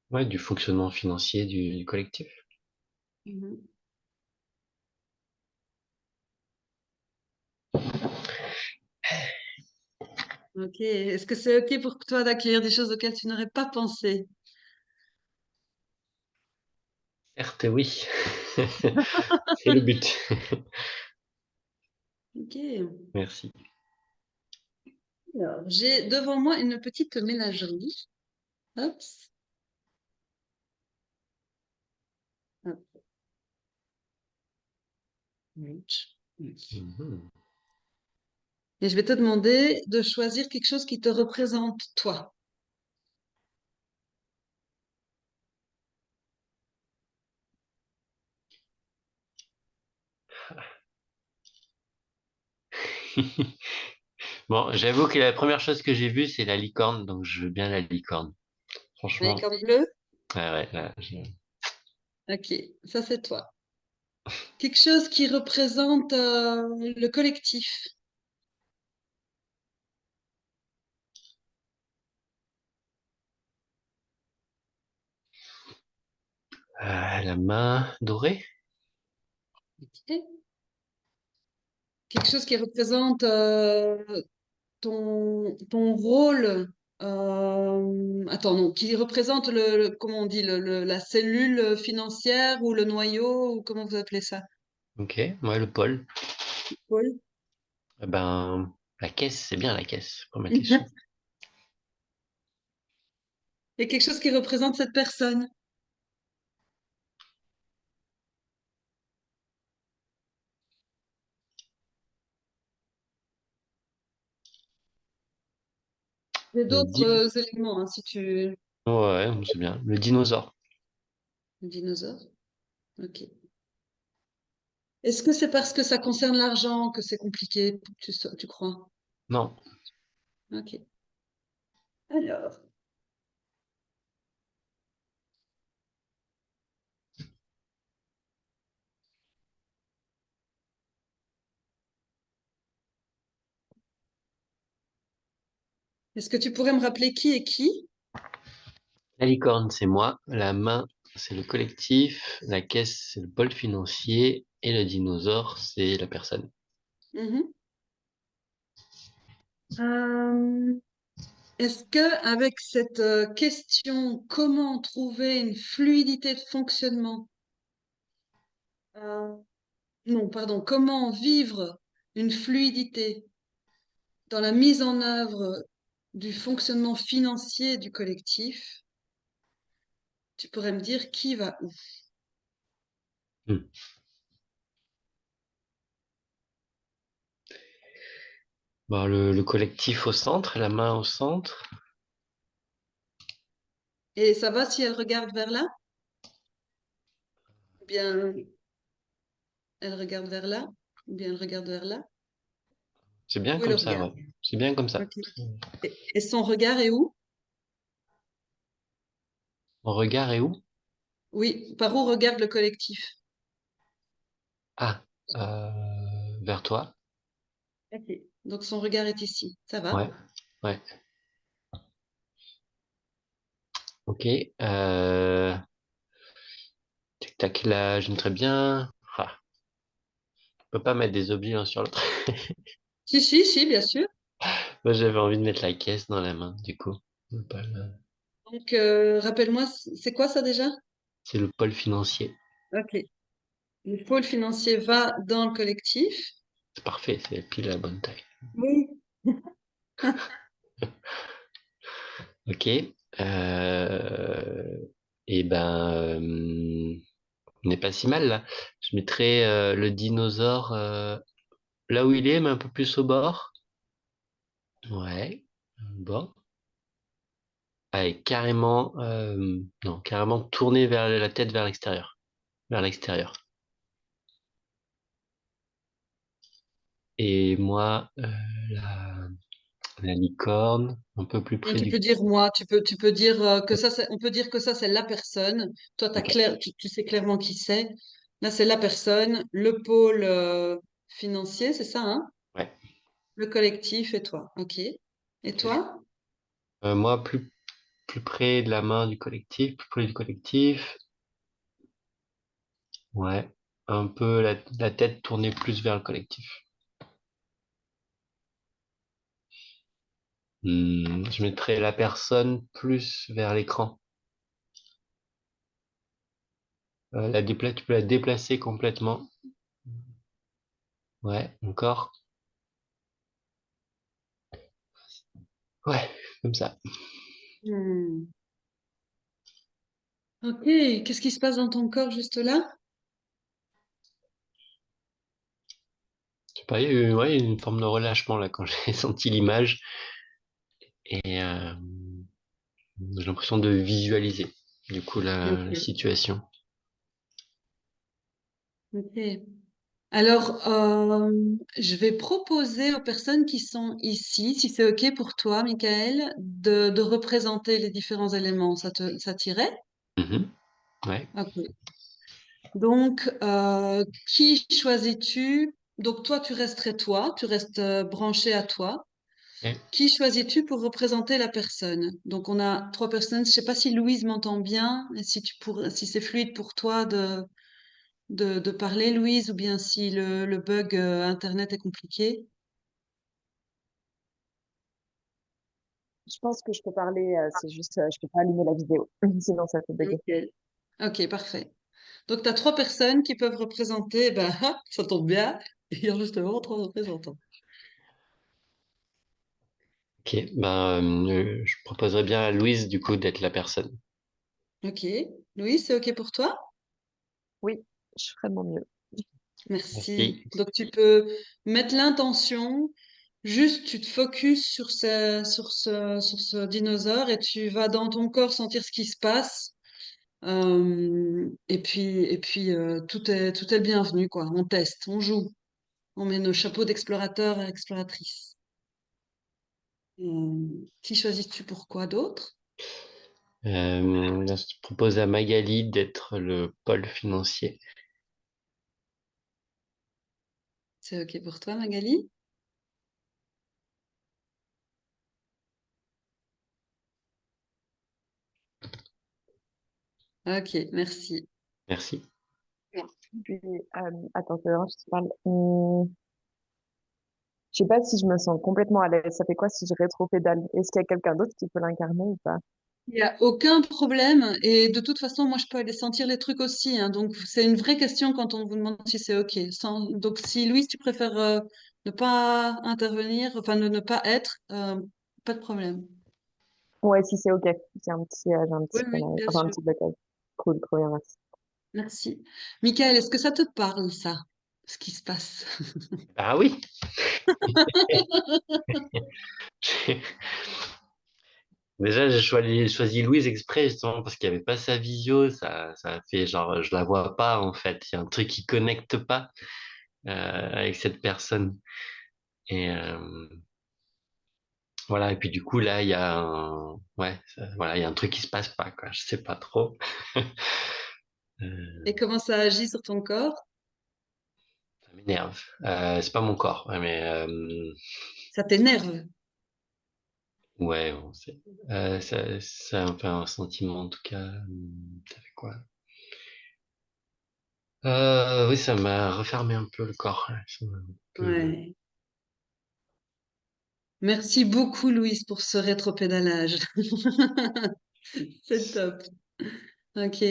Ouais, du fonctionnement financier du collectif. Mhm. Ok. Est-ce que c'est ok pour toi d'accueillir des choses auxquelles tu n'aurais pas pensé? Certes, oui. C'est le but. Ok. Merci. Alors, j'ai devant moi une petite ménagerie. Hop. Hop. Mhm. Et je vais te demander de choisir quelque chose qui te représente toi. Bon, j'avoue que la première chose que j'ai vue, c'est la licorne, donc je veux bien la licorne. La Franchement, licorne bleue? ah ouais, là, Ok, ça c'est toi. Quelque chose qui représente le collectif. la main dorée? Ok. Quelque chose qui représente ton rôle. Attends, non, qui représente comment on dit, la cellule financière ou le noyau, ou comment vous appelez ça? Ok, ouais, le pôle. Paul. Eh ben, la caisse, c'est bien la caisse, pour mettre les Il sous. y a quelque chose qui représente cette personne. Il y a Le d'autres di- éléments, hein, si tu... Ouais, c'est bien. Le dinosaure. Un dinosaure? Ok. Est-ce que c'est parce que ça concerne l'argent que c'est compliqué, tu crois? Non. Ok. Alors, est-ce que tu pourrais me rappeler qui est qui? La licorne, c'est moi. La main, c'est le collectif. La caisse, c'est le pôle financier. Et le dinosaure, c'est la personne. Mhm. Euh, Est-ce que avec cette question, comment trouver une fluidité de fonctionnement? euh, non, pardon, comment vivre une fluidité dans la mise en œuvre du fonctionnement financier du collectif? Tu pourrais me dire qui va où? Hmm. Bon, le collectif au centre, la main au centre. Et ça va si elle regarde vers là? Ou bien elle regarde vers là? Ou bien elle regarde vers là? C'est bien Où est le comme ça, regard? ouais. C'est bien comme ça. Ok. Et son regard est où? Mon regard est où? Oui, par où regarde le collectif? Ah, vers toi. Ok. Donc son regard est ici. Ça va? Ouais, ouais. Ok. Tac, tac, là, j'aimerais bien. Ah, on peut pas mettre des objets l'un sur l'autre. Si, si, si, bien sûr. Moi, j'avais envie de mettre la caisse dans la main, du coup. Pas Donc, rappelle-moi, c'est quoi ça déjà? C'est le pôle financier. Ok. Le pôle financier va dans le collectif. C'est parfait, c'est pile à la bonne taille. Oui. Ok. Et ben, on n'est pas si mal là. Je mettrais le dinosaure là où il est, mais un peu plus au bord. Ouais. Bon. Allez, carrément, non, carrément tourner vers la tête vers l'extérieur. Vers l'extérieur. Et moi, la licorne, un peu plus Bien, près tu du... peux dire moi, tu peux dire que ça, on peut dire que ça, c'est la personne. Toi, Ok, tu sais clairement qui c'est. Là, c'est la personne, le pôle financier, c'est ça, hein? ouais. Le collectif et toi. Ok. Et toi? Moi, plus plus près de la main du collectif, plus près du collectif. Ouais, un peu la tête tournée plus vers le collectif. Je mettrais la personne plus vers l'écran. Tu peux la déplacer complètement. Ouais, encore. Ouais, comme ça. Hmm. Ok, qu'est-ce qui se passe dans ton corps juste là? Je sais pas, il y a eu, ouais, une forme de relâchement là quand j'ai senti l'image et j'ai l'impression de visualiser du coup la Ok, situation. ok. Alors, je vais proposer aux personnes qui sont ici, si c'est OK pour toi, Michael, de représenter les différents éléments. Ça t'irait? Mhm. Ouais. OK. Donc, qui choisis-tu? Donc, toi, tu resterais toi, tu restes branché à toi. Ok. Qui choisis-tu pour représenter la personne? Donc, on a trois personnes. Je sais pas si Louise m'entend bien et si c'est fluide pour toi de parler, Louise, ou bien si le bug Internet est compliqué. Je pense que je peux parler, c'est juste, je peux pas allumer la vidéo, sinon ça peut bugger. Ok. Ok, parfait. Donc, tu as trois personnes qui peuvent représenter, ben, ah, ça tombe bien, il y a justement trois représentants. Ok. Je proposerais bien à Louise du coup d'être la personne. Ok. Louis, c'est ok pour toi? Oui, je ferai de mon mieux. Merci. Merci. Donc, tu peux mettre l'intention, juste tu te focuses sur ce dinosaure et tu vas dans ton corps sentir ce qui se passe. Et puis, tout est le bienvenu, quoi. On teste, on joue, on met nos chapeaux d'explorateurs et exploratrices. Qui choisis-tu pour quoi d'autre? Là, je propose à Magali d'être le pôle financier. C'est ok pour toi, Magali? Ok, merci. Merci. Puis, attends, c'est vrai, je te parle. Je sais pas si je me sens complètement à l'aise. Ça fait quoi si je rétropédale? Est-ce qu'il y a quelqu'un d'autre qui peut l'incarner ou pas? Il n'y a aucun problème. Et de toute façon, moi, je peux aller sentir les trucs aussi, hein. Donc, c'est une vraie question quand on vous demande si c'est OK. Donc, si Louise, tu préfères ne pas intervenir, enfin, ne pas être, pas de problème. Ouais, si c'est OK. J'ai un Oui, petit oui, canal, bien enfin un sûr. petit blocage. Cool, trop bien, merci. Merci. Michael, est-ce que ça te parle, ça, ce qui se passe? Ah oui. Déjà, j'ai choisi Louise exprès justement parce qu'il n'y avait pas sa visio. Ça a fait genre, je la vois pas en fait. Il y a un truc qui connecte pas avec cette personne. Et voilà. Et puis du coup là, il y a ouais, voilà, il y a un truc qui se passe pas quoi. Je sais pas trop. Et comment ça agit sur ton corps? Ça m'énerve. C'est pas mon corps, ouais, mais Ça t'énerve? ouais, bon, c'est un peu un sentiment en tout cas. Ça fait quoi? Oui, ça m'a refermé un peu le corps. Ouais, ça m'a un peu- Ouais. Merci beaucoup, Louise, pour ce rétropédalage. C'est top. Ok.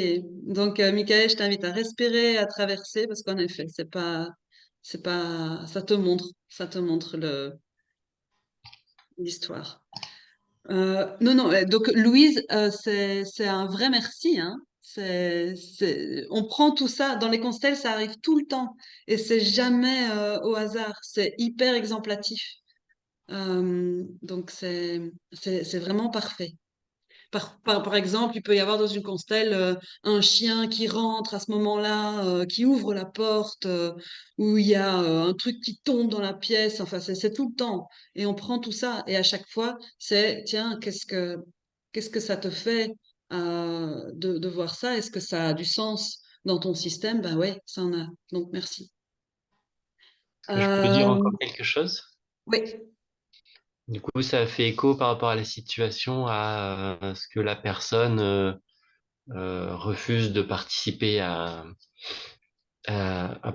Donc, Michael, je t'invite à respirer, à traverser, parce qu'en effet, c'est pas, ça te montre l'histoire. Non, non. Donc, Louise, c'est un vrai merci, hein. On prend tout ça dans les constels, ça arrive tout le temps, et c'est jamais au hasard. C'est hyper exemplatif. Donc, c'est vraiment parfait. Par exemple, il peut y avoir dans une constelle un chien qui rentre à ce moment-là, qui ouvre la porte, ou il y a un truc qui tombe dans la pièce. Enfin, c'est tout le temps. Et on prend tout ça. Et à chaque fois, c'est, tiens, qu'est-ce que ça te fait de voir ça? Est-ce que ça a du sens dans ton système? Ben ouais, ça en a. Donc, merci. Est-ce que je peux dire Euh, encore quelque chose? oui, Du coup, ça fait écho par rapport à la situation, à ce que la personne refuse de participer à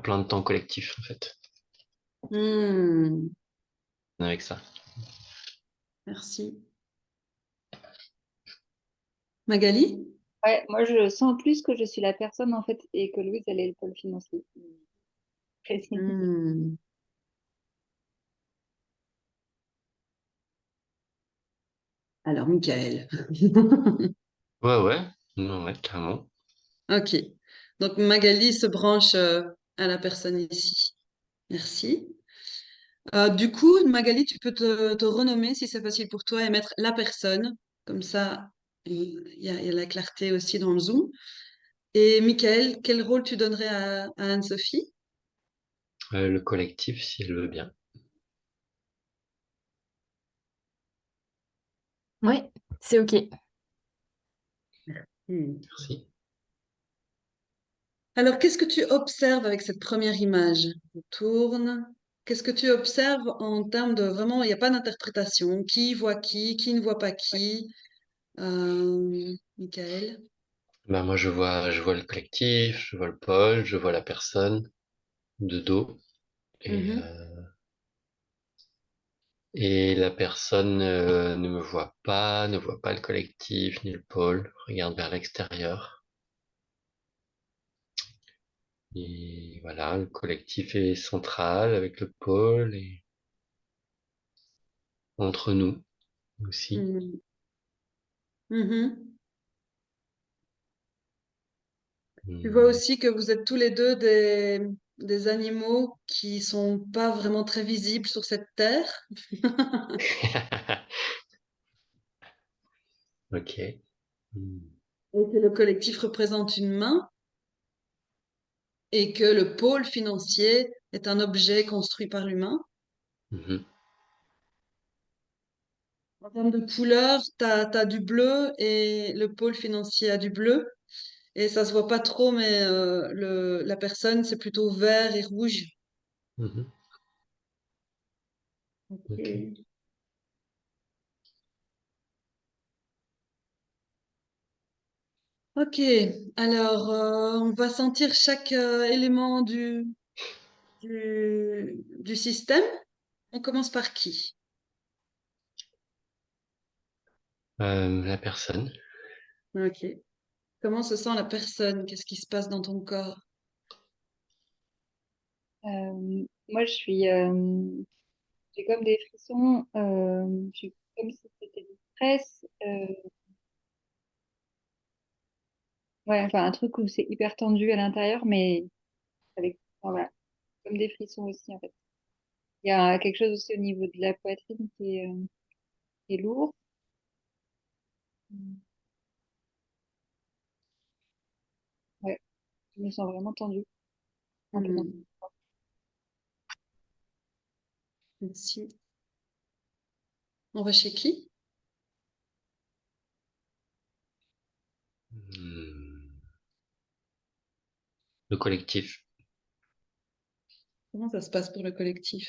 plein de temps collectif, en fait, Hmm, avec ça. merci. Magali? Ouais, moi je sens plus que je suis la personne en fait et que Louise elle est le pôle financier. Précis. Hmm. Alors, Michael. Ouais, ouais, non, ouais, carrément. Ok. Donc, Magali se branche à la personne ici. Merci. Du coup, Magali, tu peux te renommer si c'est facile pour toi et mettre la personne. Comme ça, il y a la clarté aussi dans le Zoom. Et Michael, quel rôle tu donnerais à Anne-Sophie? Le collectif, si elle veut bien. Oui, c'est OK. Hmm. Merci. Alors, qu'est-ce que tu observes avec cette première image? On tourne. Qu'est-ce que tu observes en termes de vraiment, il n'y a pas d'interprétation. Qui ne voit pas qui? Michael. Bah, moi, je vois le collectif, je vois le pôle, je vois la personne de dos. Et, Mhm. euh, et la personne ne me voit pas, ne voit pas le collectif ni le pôle, regarde vers l'extérieur. Et voilà, le collectif est central avec le pôle et entre nous aussi. Mhm. Mhm. Tu vois Hmm. aussi que vous êtes tous les deux des animaux qui sont pas vraiment très visibles sur cette terre Ok. Hmm. et que le collectif représente une main et que le pôle financier est un objet construit par l'humain. Mhm. En termes de couleur, t'as du bleu et le pôle financier a du bleu. Et ça se voit pas trop, mais la personne, c'est plutôt vert et rouge. Mhm. Ok. Ok. Ok, alors on va sentir chaque élément du système. On commence par qui? La personne. Ok. Comment se sent la personne? Qu'est-ce qui se passe dans ton corps? Moi j'ai comme des frissons, je suis comme si c'était du stress, ouais, enfin un truc où c'est hyper tendu à l'intérieur, mais avec, enfin, voilà, comme des frissons aussi en fait. Il y a quelque chose aussi au niveau de la poitrine qui est lourd. Ouais, je me sens vraiment tendue, un peu dans Hmm, merci. On va chez qui? Hmm. Le collectif. Comment ça se passe pour le collectif?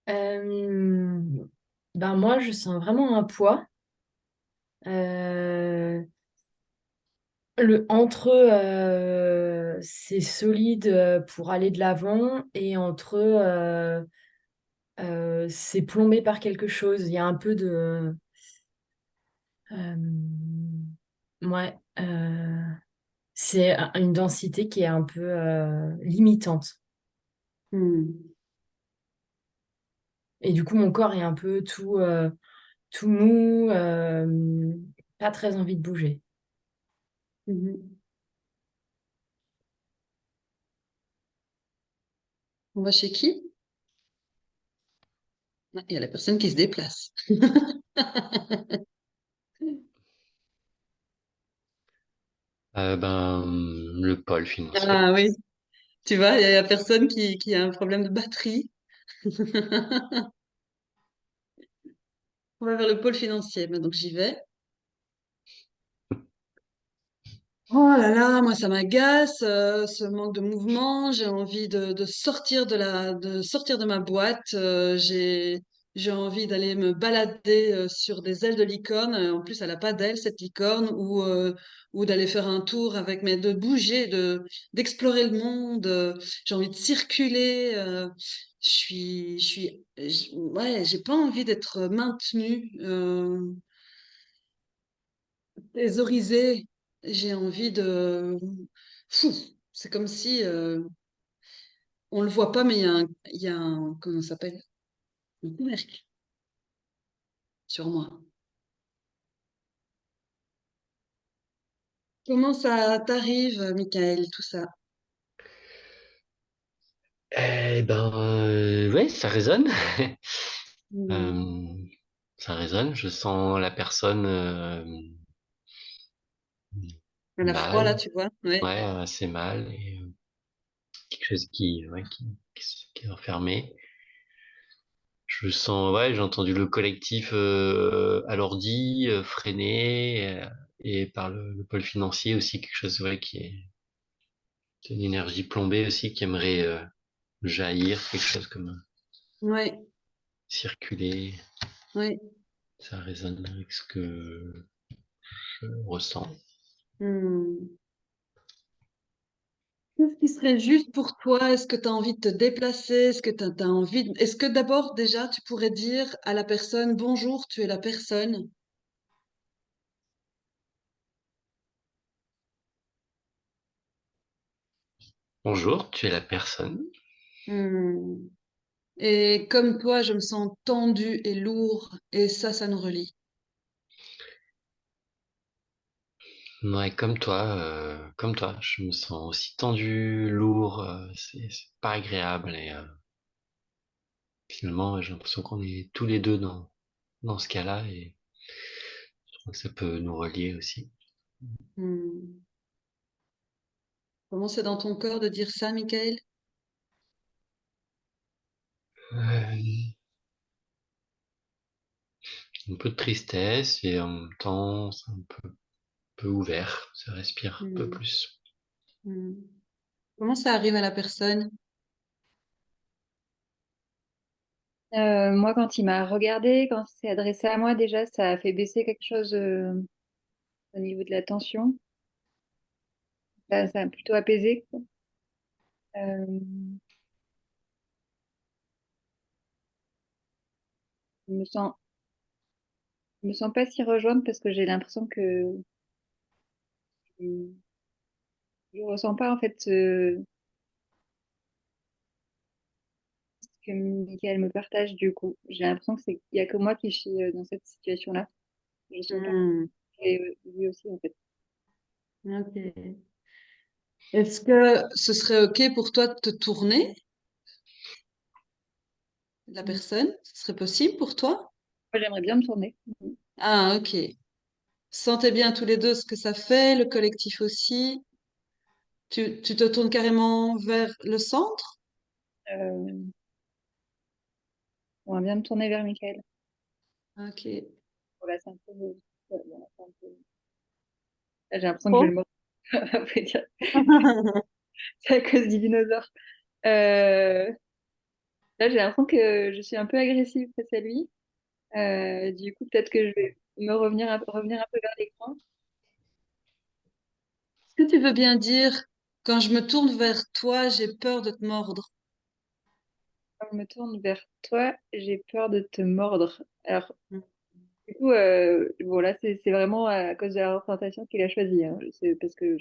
Euh, ben moi, je sens vraiment un poids. Euh, entre eux, c'est solide pour aller de l'avant et entre eux, c'est plombé par quelque chose. Il y a un peu de... ouais, c'est une densité qui est un peu limitante. Hmm, Et du coup, mon corps est un peu tout mou, pas très envie de bouger. mhm. On va chez qui? Ah, il y a la personne qui se déplace. Le pôle financier. Ah oui, tu vois, il y a la personne qui a un problème de batterie. On va vers le pôle financier. Donc j'y vais. Oh là là, moi ça m'agace, ce manque de mouvement. J'ai envie de sortir de sortir de ma boîte. J'ai envie d'aller me balader sur des ailes de licorne. En plus, elle a pas d'ailes cette licorne, ou d'aller faire un tour avec, mais de bouger, d'explorer le monde. J'ai envie de circuler. Ouais, j'ai pas envie d'être maintenue. Thésaurisé. J'ai envie de... Fou, c'est comme si on le voit pas, mais il y a un, comment ça s'appelle? Un couvercle sur moi. Comment ça t'arrive, Michael, tout ça? Eh ben, ouais, ça résonne. Hmm. Euh, ça résonne. Je sens la personne À la froid, là, mal, tu vois? Ouais. ouais, assez mal, et quelque chose ouais, qui est enfermé. Je sens, ouais, j'ai entendu le collectif à l'ordi, freiné, et par le pôle financier aussi, quelque chose, ouais, qui est une énergie plombée aussi, qui aimerait jaillir, quelque chose comme Ouais. circuler. Ouais. Ça résonne avec ce que je ressens. Hmm. Qu'est-ce qui serait juste pour toi? Est-ce que tu as envie de te déplacer? Est-ce que tu envie Est-ce que d'abord, déjà, tu pourrais dire à la personne, bonjour, tu es la personne? Bonjour, tu es la personne. Hmm. Et comme toi, je me sens tendu et lourd, et ça nous relie. Ouais, comme toi, je me sens aussi tendu, lourd, c'est pas agréable, et finalement, j'ai l'impression qu'on est tous les deux dans ce cas-là, et je crois que ça peut nous relier aussi. Hmm. Comment c'est dans ton corps de dire ça, Michael? Euh, un peu de tristesse, et en même temps, c'est un peu ouvert, ça respire un peu Hmm. plus. Hmm. Comment ça arrive à la personne? Moi, quand il m'a regardé, quand il s'est adressé à moi, déjà, ça a fait baisser quelque chose au niveau de la tension. Ça a plutôt apaisé, quoi. Euh, je me sens, je me sens pas s'y rejoindre parce que j'ai l'impression que je ressens pas en fait ce que Michael me partage du coup. J'ai l'impression que il y a que moi qui suis dans cette situation-là. Je sens pas Hmm. et lui aussi en fait. Ok. Est-ce que ce serait OK pour toi de te tourner, la Moi, personne? Ce serait possible pour toi? j'aimerais bien me tourner. Ah, OK. Sentez bien tous les deux ce que ça fait, le collectif aussi. Tu te tournes carrément vers le centre? Euh, J'aimerais bien me tourner vers Michael. OK. Voilà, c'est un peu, voilà, c'est un peu- Là, j'ai l'impression que je vais Trop? le mordre. à vrai dire. C'est à cause du dinosaure. Euh, Là, j'ai l'impression que je suis un peu agressive face à lui. Du coup, peut-être que je vais revenir un peu vers l'écran. Est-ce que tu veux bien dire, quand je me tourne vers toi, j'ai peur de te mordre? Quand je me tourne vers toi, j'ai peur de te mordre. Alors, du coup, bon, là, c'est vraiment à cause de la représentation qu'il a choisie, hein. C'est parce que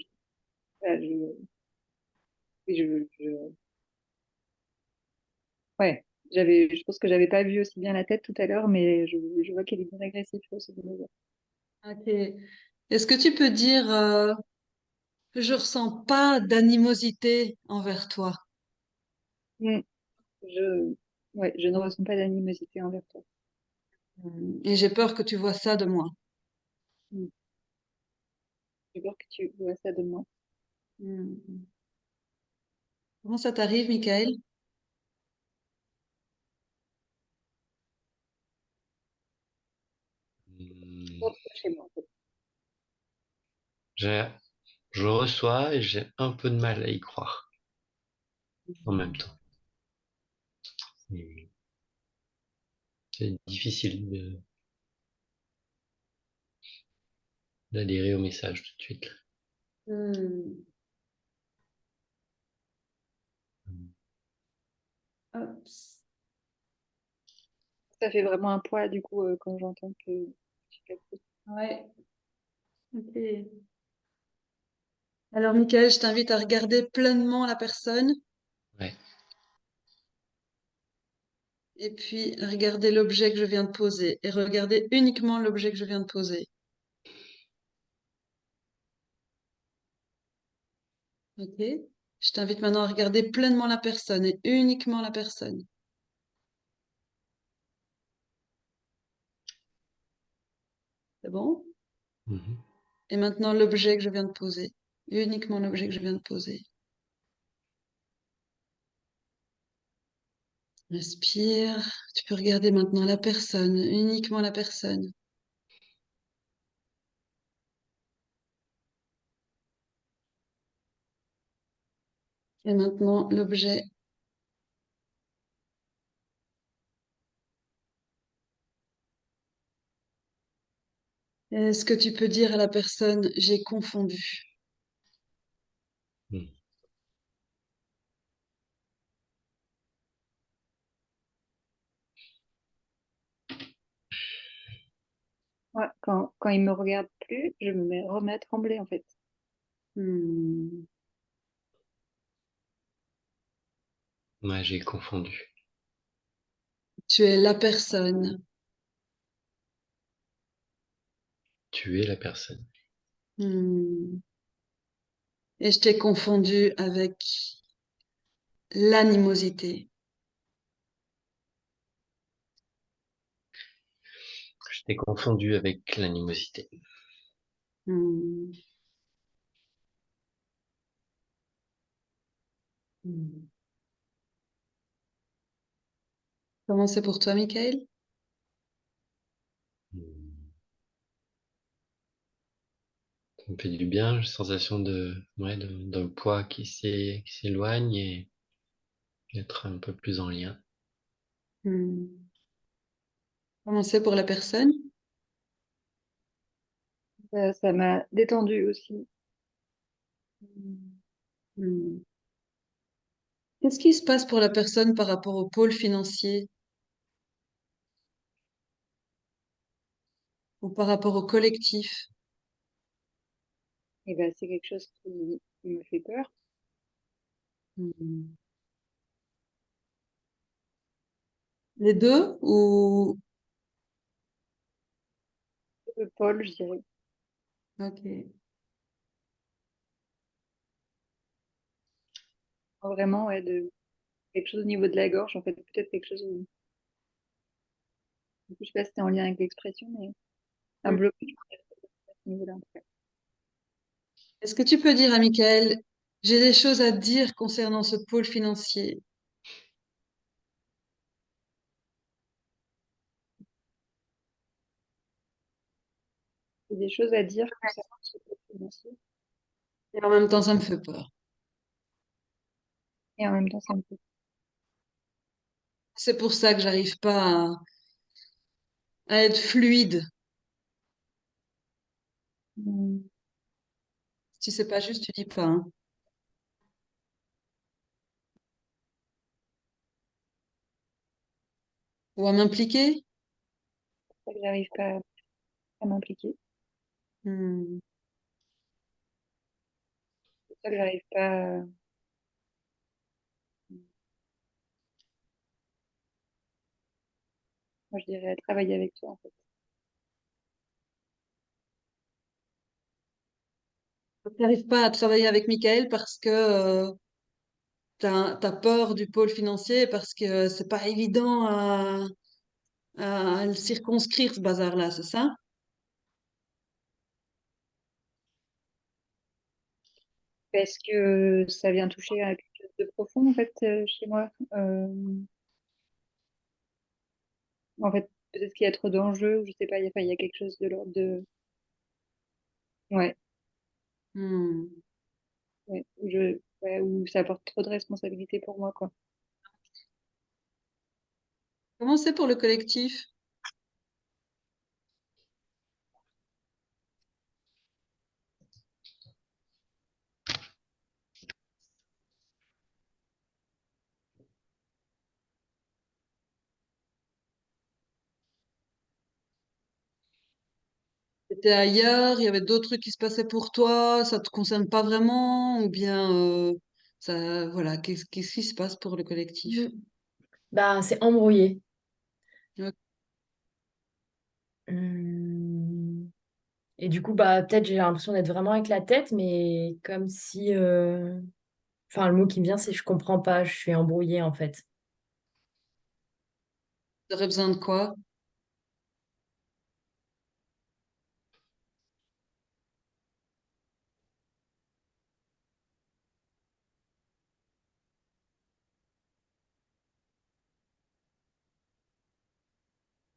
voilà, je- ouais, je pense que j'avais pas vu aussi bien la tête tout à l'heure, mais je vois qu'il est bien agressif, ce dinosaure. OK. Est-ce que tu peux dire, je ressens pas d'animosité envers toi? Mm. Je, ouais, je ne ressens pas d'animosité envers toi. Et j'ai peur que tu vois ça de moi. Mm. J'ai peur que tu vois ça de moi. Hmm. Comment ça t'arrive, Michael? Hmm, Contre chez moi, en fait. j'ai- Je reçois et j'ai un peu de mal à y croire en même temps. Et c'est difficile d'adhérer au message tout de suite. Hmm. Hop. Ça fait vraiment un poids, du coup, quand j'entends que tu fais ça. Ouais. Ok. Alors, Michael, je t'invite à regarder pleinement la personne Ouais. et puis regarder l'objet que je viens de poser et regarder uniquement l'objet que je viens de poser. Ok? Je t'invite maintenant à regarder pleinement la personne et uniquement la personne. C'est bon? Mhm. Et maintenant l'objet que je viens de poser. Uniquement l'objet que je viens de poser. Respire. Tu peux regarder maintenant la personne, uniquement la personne. Et maintenant l'objet. Est-ce que tu peux dire à la personne, j'ai confondu? Mhm. Ouais, quand il me regarde plus, je remets à trembler, en fait. Hmm. Ouais, j'ai confondu. Tu es la personne. Tu es la personne. Hmm. Et je t'ai confondu avec l'animosité. Je t'ai confondu avec l'animosité. Hmm. Hmm. Comment c'est pour toi, Michael? Mhm. Ça me fait du bien, j'ai la sensation d'un poids qui s'éloigne et d'être un peu plus en lien. Hmm. Comment c'est pour la personne? Ça m'a détendue aussi. Hmm. Qu'est-ce qui se passe pour la personne par rapport au pôle financier ou par rapport au collectif? Et ben, c'est quelque chose qui me fait peur. Hmm. Les deux ou... Paul, je dirais. Ok. Vraiment, ouais, quelque chose au niveau de la gorge, en fait, peut-être quelque chose du coup, je sais pas si c'était en lien avec l'expression, mais un Hmm. blocage à ce niveau-là, en tout cas. Est-ce que tu peux dire à Michael, j'ai des choses à dire concernant ce pôle financier? J'ai des choses à dire concernant ce groupe financier, Et en même temps, ça me fait peur. et en même temps, ça me fait. C'est pour ça que j'arrive pas à être fluide. Hmm. Si c'est pas juste, tu dis pas, hein. Ou à m'impliquer? C'est pour ça que j'arrive pas à m'impliquer. Hmm. C'est pour ça que j'arrive pas moi, je dirais à travailler avec toi, en fait. T'arrives pas à travailler avec Michael parce que t'as peur du pôle financier, parce que c'est pas évident à le circonscrire, ce bazar-là, c'est ça? Parce que ça vient toucher à quelque chose de profond, en fait, chez moi. En fait, peut-être qu'il y a trop d'enjeux, ou je sais pas, enfin, il y a quelque chose de l'ordre de... Ouais, Hmm. Ouais, ouais, où ça apporte trop de responsabilités pour moi, quoi. Comment c'est pour le collectif? T'étais ailleurs, il y avait d'autres trucs qui se passaient pour toi, ça te concerne pas vraiment, ou bien ça, voilà, qu'est-ce qui se passe pour le collectif? Mm. Bah, c'est embrouillé. Ok. Hum. Et du coup, bah, peut-être j'ai l'impression d'être vraiment avec la tête, mais comme si... Enfin, le mot qui me vient, c'est je comprends pas, je suis embrouillée en fait. T'aurais besoin de quoi?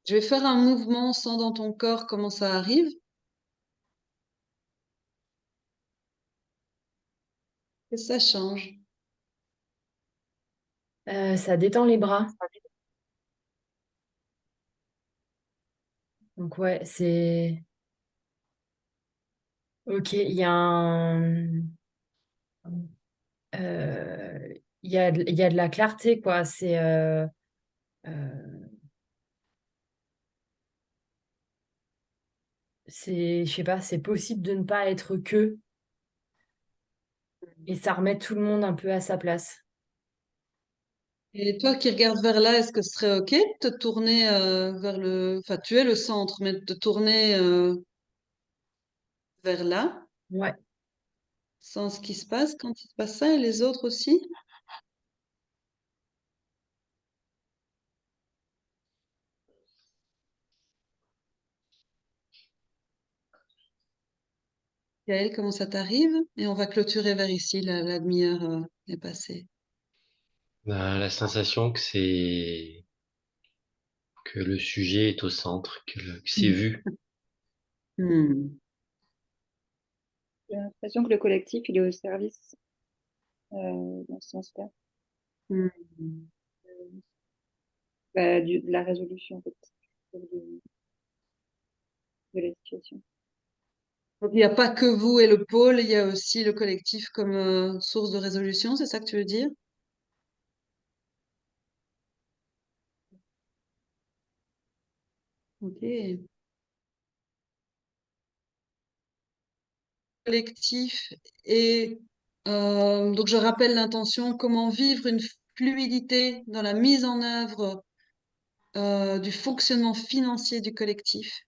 Je vais faire un mouvement, sens dans ton corps comment ça arrive, et ça change. Ça détend les bras. Donc ouais, c'est... Ok, il y a un... il y a de la clarté, quoi. Euh, je sais pas, c'est possible de ne pas être que, et ça remet tout le monde un peu à sa place. Et toi qui regardes vers là, est-ce que ce serait OK de te tourner vers le... Enfin, tu es le centre, mais de te tourner vers là, Ouais. sans ce qui se passe quand il se passe ça, et les autres aussi? Gaëlle, comment ça t'arrive? Et on va clôturer vers ici, la demi-heure est passée. La sensation que le sujet est au centre, que c'est vu. Hmm. J'ai l'impression que le collectif, il est au service dans ce sens-là, Hmm. bah, de la résolution en fait, de la situation. Donc, il n'y a pas que vous et le pôle, il y a aussi le collectif comme source de résolution, c'est ça que tu veux dire? OK. Collectif et donc je rappelle l'intention, comment vivre une fluidité dans la mise en œuvre du fonctionnement financier du collectif.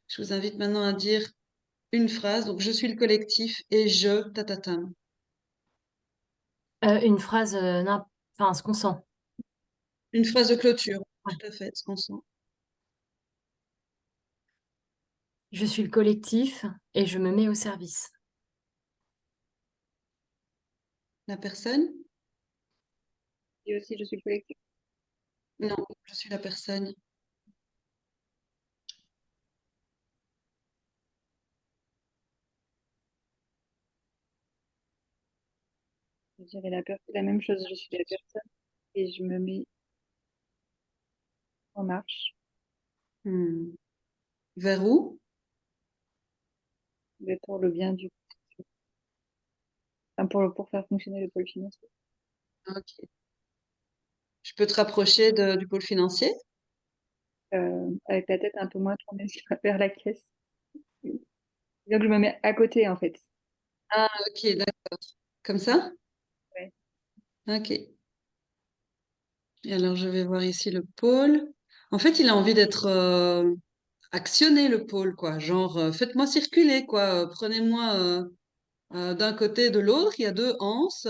Je vous invite maintenant à dire une phrase. Donc, je suis le collectif et je, tatatam. Une phrase, enfin, ce qu'on sent. Une phrase de clôture. Ouais. Tout à fait, ce qu'on sent. Je suis le collectif et je me mets au service. La personne? Et aussi, je suis le collectif. Non, je suis la personne. Je dirais la même chose, je suis la personne et je me mets en marche. Hmm. Vers où? Mais pour le bien du, enfin, pour faire fonctionner le pôle financier. Ok. Je peux te rapprocher du pôle financier? Avec la tête un peu moins tournée vers la caisse. Donc je me mets à côté en fait. Ah, ok, d'accord. Comme ça? Ouais. Ok. Et alors, je vais voir ici le pôle. En fait, il a envie d'être actionné, le pôle, quoi. Genre, faites-moi circuler, quoi. Prenez-moi d'un côté et de l'autre. Il y a deux anses.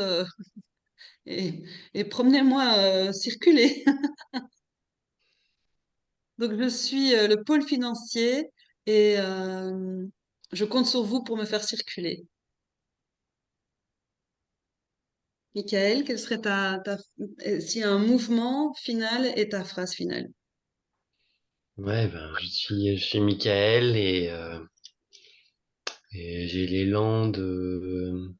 Et, et promenez-moi circuler. Donc, je suis le pôle financier et je compte sur vous pour me faire circuler. Michael, quel serait s'il y a un mouvement final et ta phrase finale? Ouais, je suis Michael et Et j'ai l'élan de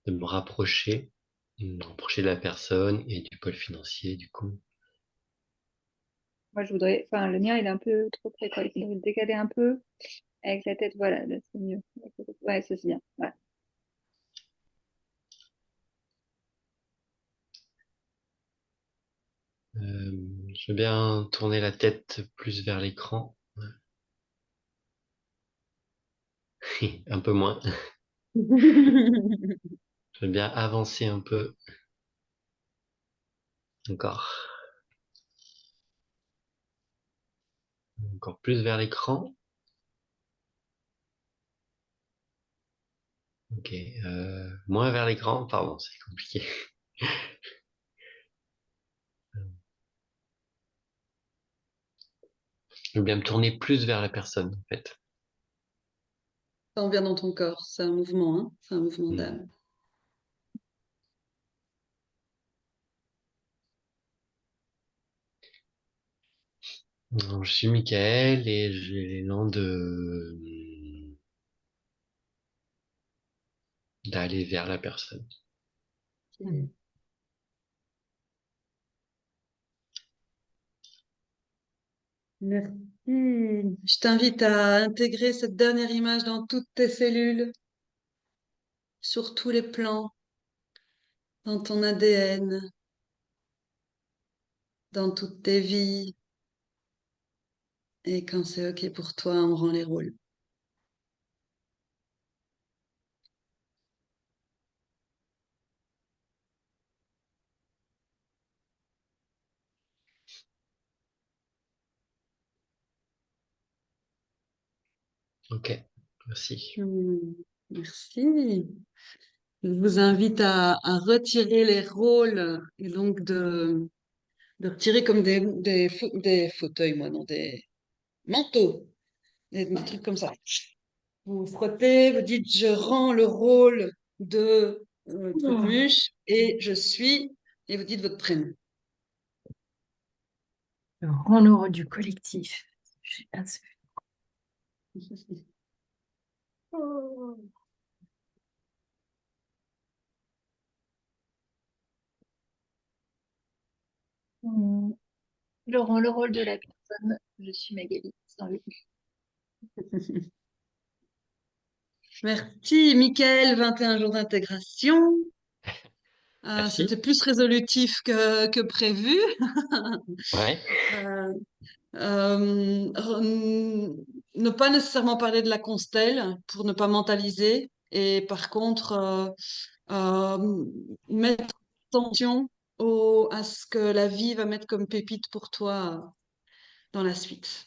me rapprocher de la personne et du pôle financier, du coup. Moi, je voudrais. Enfin, le mien, il est un peu trop près, quoi. Il faudrait le décaler un peu avec la tête. Voilà, là, c'est mieux. Ouais, ça, c'est bien. Ouais. Je veux bien tourner la tête plus vers l'écran. Un peu moins. Je veux bien avancer un peu. Encore. Encore plus vers l'écran. Ok. Moins vers l'écran. Pardon, c'est compliqué. Je veux bien me tourner plus vers la personne, en fait. Ça en vient dans ton corps, c'est un mouvement, hein? C'est un mouvement Hmm. d'âme. Alors, je suis Michael et j'ai l'élan d'aller vers la personne. Mhm. Merci. Je t'invite à intégrer cette dernière image dans toutes tes cellules, sur tous les plans, dans ton ADN, dans toutes tes vies. Et quand c'est OK pour toi, on rend les rôles. Ok, merci. Merci. Je vous invite à retirer les rôles et donc de retirer comme des fauteuils, moi, non, des manteaux, des trucs comme ça. Vous frottez, vous dites je rends le rôle de Trucmuche et je suis, et vous dites votre prénom. Le grand euro du collectif. J'ai hâte. Hmm. Je rends le rôle de la personne. Je suis Magali. Sans lui. Merci, Mickaël, 21 jours d'intégration. C'était Merci. plus résolutif que prévu. Ouais. Euh, ne pas nécessairement parler de la constelle pour ne pas mentaliser et par contre mettre attention à ce que la vie va mettre comme pépite pour toi dans la suite.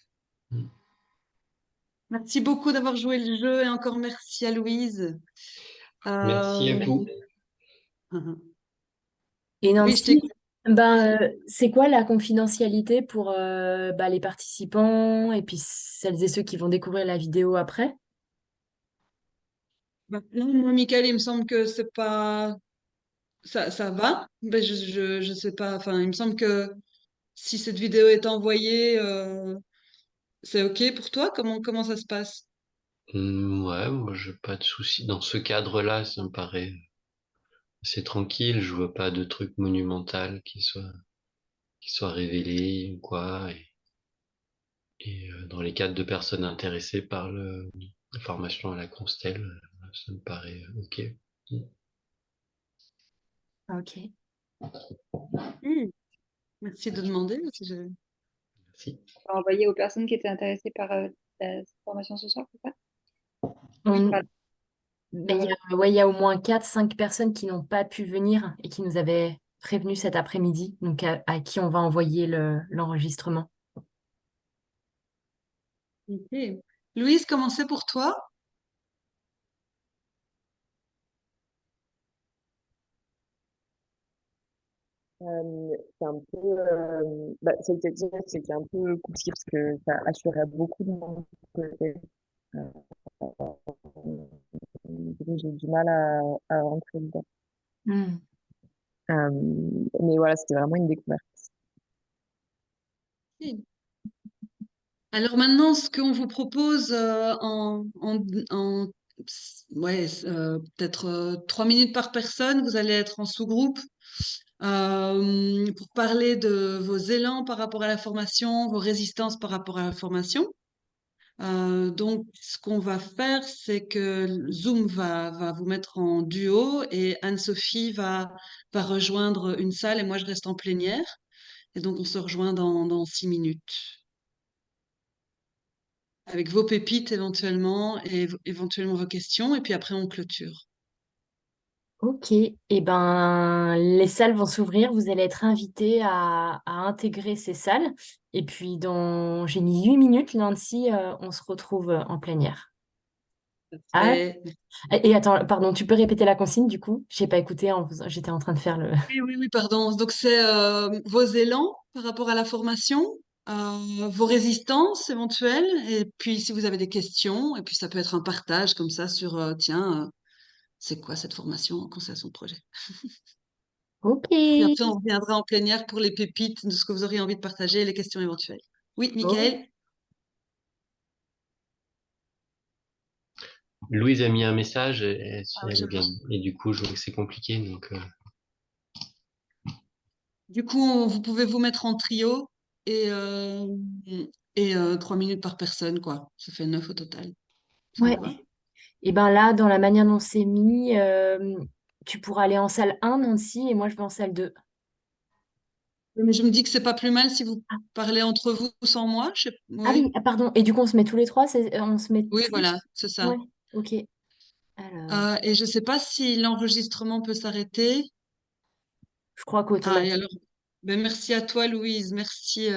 Merci beaucoup d'avoir joué le jeu et encore merci à Louise. Merci à Euh, vous. Et oui, je Nancy, t'écoute. c'est quoi la confidentialité pour les participants et puis celles et ceux qui vont découvrir la vidéo après? Non, moi, Michael, il me semble que c'est pas ça va. Ben, je sais pas. Enfin, il me semble que si cette vidéo est envoyée, c'est OK pour toi? Comment ça se passe? Ouais, moi, j'ai pas de souci. Dans ce cadre-là, ça me paraît assez tranquille. Je vois pas de truc monumental qui soit révélé ou quoi. Et dans les cadres de personnes intéressées par la formation à la Constelle, ça me paraît OK. Ok. Hmm, merci de demander. Si Merci. On va envoyer aux personnes qui étaient intéressées par la formation ce soir, c'est ça? On- Voilà. Ben, il y a au moins 4, 5 personnes qui n'ont pas pu venir et qui nous avaient prévenus cet après-midi, donc à qui on va envoyer l'enregistrement. OK. Louise, comment c'est pour toi? C'est un peu, c'est le dire, c'était un peu compliqué parce que ça assurait beaucoup de mon côté. Euh, du coup, j'ai du mal à rentrer dedans. Hmm. Euh, mais voilà, c'était vraiment une découverte. Oui. Alors maintenant, ce qu'on vous propose ouais, peut-être 3 minutes par personne, vous allez être en sous-groupe pour parler de vos élans par rapport à la formation, vos résistances par rapport à la formation. Donc, ce qu'on va faire, c'est que Zoom va vous mettre en duo et Anne-Sophie va rejoindre une salle et moi, je reste en plénière. Et donc, on se rejoint dans 6 minutes avec vos pépites éventuellement et éventuellement vos questions. Et puis après, on clôture. Ok, et ben les salles vont s'ouvrir, vous allez être invités à intégrer ces salles. Et puis j'ai mis 8 minutes, Nancy, on se retrouve en plénière. Ah, Et et attends, pardon, tu peux répéter la consigne du coup? J'ai pas écouté, j'étais en train de faire le. oui, oui, oui, pardon. Donc, c'est vos élans par rapport à la formation, vos résistances éventuelles, et puis si vous avez des questions, et puis ça peut être un partage comme ça sur, tiens, c'est quoi cette formation en conception de projet? Ok. Puis après, on reviendra en plénière pour les pépites de ce que vous auriez envie de partager et les questions éventuelles. Oui, Oh. Michael? Louise a mis un message Ah oui, je vois. et du coup, je vois que c'est compliqué. Donc, Du coup, vous pouvez vous mettre en trio et, 3 minutes par personne, quoi. Ça fait 9 au total. Ça vous Ouais. va? Et ben là, dans la manière dont c'est mis, tu pourras aller en salle 1, Nancy, et moi je vais en salle 2. Mais je me dis que c'est pas plus mal si vous parlez entre vous sans moi. Ah Oui, oui, ah, pardon. Et du coup, on se met tous les trois, on se met oui, voilà, tous. c'est ça. Ouais, ok. Alors, Et je sais pas si l'enregistrement peut s'arrêter. je crois Ah, et qu'automatique. alors, ben merci à toi, Louise. Merci.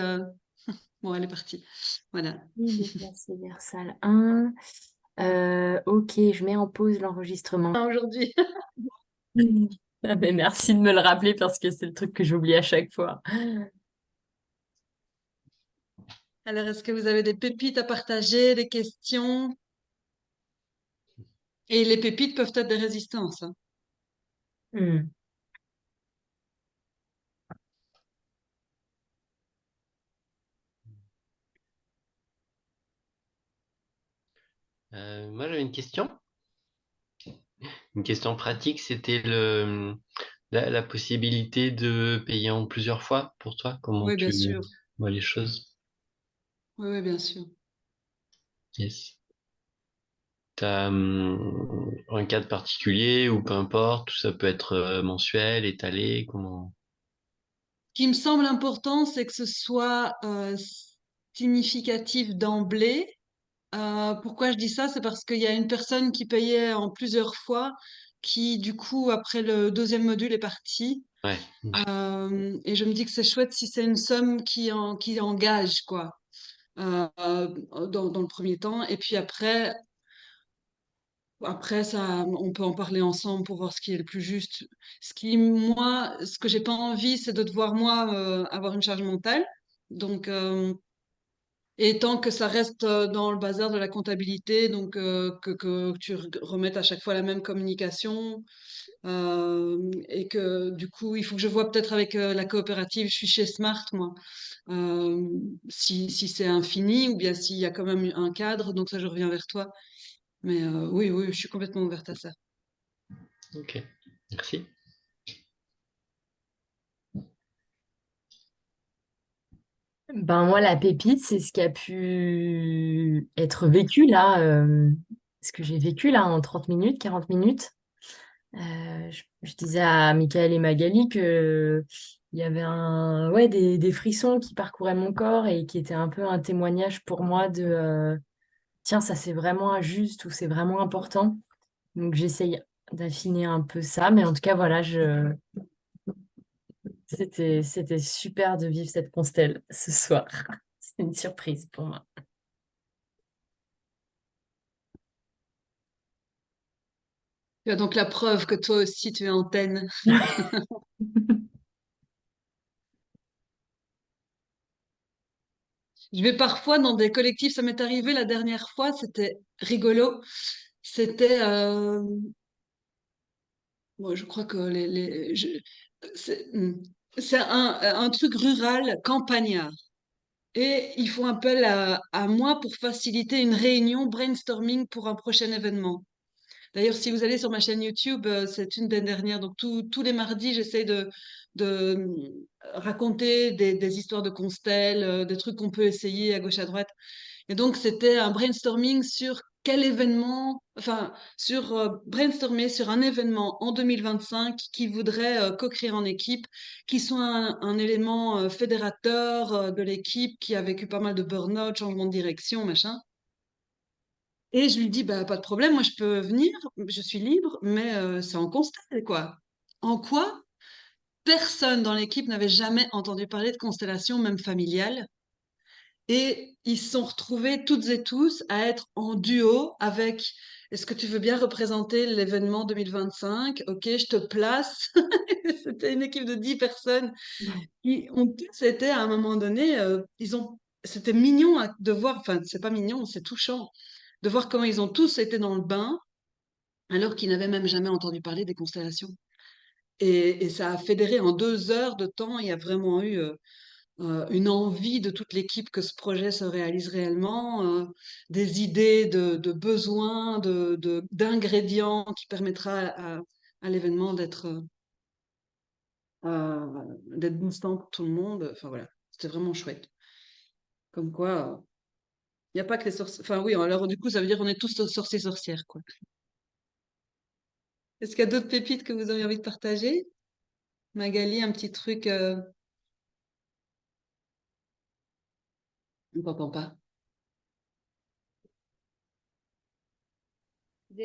Bon, elle est partie. Voilà. Déplacer vers salle 1. Ok, je mets en pause l'enregistrement. Aujourd'hui. Ah, mais merci de me le rappeler parce que c'est le truc que j'oublie à chaque fois. Alors, est-ce que vous avez des pépites à partager, des questions? Et les pépites peuvent être des résistances, hein. Hmm. moi, j'avais une question. Une question pratique, c'était la possibilité de payer en plusieurs fois pour toi. Comment Oui, bien tu sûr. vois les choses? Oui, oui, bien sûr. Yes. T'as un cadre particulier ou peu importe, ça peut être mensuel, étalé, comment? Ce qui me semble important, c'est que ce soit significatif d'emblée. Pourquoi je dis ça? C'est parce qu'il y a une personne qui payait en plusieurs fois, qui du coup, après le deuxième module, est partie. Ouais. Et je me dis que c'est chouette si c'est une somme qui engage, quoi, dans le premier temps. Et puis après, ça, on peut en parler ensemble pour voir ce qui est le plus juste. Moi, ce que j'ai pas envie, c'est de devoir, moi, avoir une charge mentale. Donc, et tant que ça reste dans le bazar de la comptabilité, donc que tu remettes à chaque fois la même communication, et que du coup, il faut que je vois peut-être avec la coopérative, je suis chez Smart, moi, euh, si c'est infini ou bien s'il y a quand même un cadre, donc ça, je reviens vers toi. Mais oui, oui, je suis complètement ouverte à ça. Ok. Merci. Ben moi, la pépite, c'est ce qui a pu être vécu là, ce que j'ai vécu là en 30 minutes, 40 minutes. Je disais à Michael et Magali que il y avait ouais, des frissons qui parcouraient mon corps et qui étaient un peu un témoignage pour moi de tiens, ça c'est vraiment injuste ou c'est vraiment important. Donc j'essaye d'affiner un peu ça, mais en tout cas, voilà, c'était super de vivre cette constelle ce soir. C'est une surprise pour moi. Tu as donc la preuve que toi aussi tu es antenne. Je vais parfois dans des collectifs, ça m'est arrivé la dernière fois, c'était rigolo. C'était, moi je crois que c'est c'est un truc rural campagnard. et ils font appel à moi pour faciliter une réunion brainstorming pour un prochain événement. D'ailleurs, si vous allez sur ma chaîne YouTube, c'est une des dernières. Donc, tous les mardis, j'essaie de raconter des histoires de Constell, des trucs qu'on peut essayer à gauche, à droite. Et donc, c'était un brainstorming sur quel événement, enfin, sur brainstormer sur un événement en 2025 qui voudrait co-créer en équipe, qui soit un élément fédérateur de l'équipe qui a vécu pas mal de burn-out, changement de direction, machin. Et je lui dis, bah, pas de problème, moi je peux venir, je suis libre, mais c'est en constat, quoi. En quoi? Personne dans l'équipe n'avait jamais entendu parler de constellation, même familiale. Et ils se sont retrouvés toutes et tous à être en duo avec, est-ce que tu veux bien représenter l'événement 2025? Ok, je te place. C'était une équipe de 10 personnes qui ont tous été à un moment donné, c'était mignon de voir, enfin, c'est pas mignon, c'est touchant de voir comment ils ont tous été dans le bain alors qu'ils n'avaient même jamais entendu parler des constellations. Et ça a fédéré en 2 heures de temps. Il y a vraiment eu une envie de toute l'équipe que ce projet se réalise réellement, des idées de besoins, d'ingrédients qui permettra à l'événement d'être boostant pour tout le monde. Enfin voilà, c'était vraiment chouette. Comme quoi, il n'y a pas que les sorciers. Enfin oui, alors du coup, ça veut dire qu'on est tous sorciers-sorcières, quoi. Est-ce qu'il y a d'autres pépites que vous avez envie de partager? Magali, un petit truc, on t'entend pas.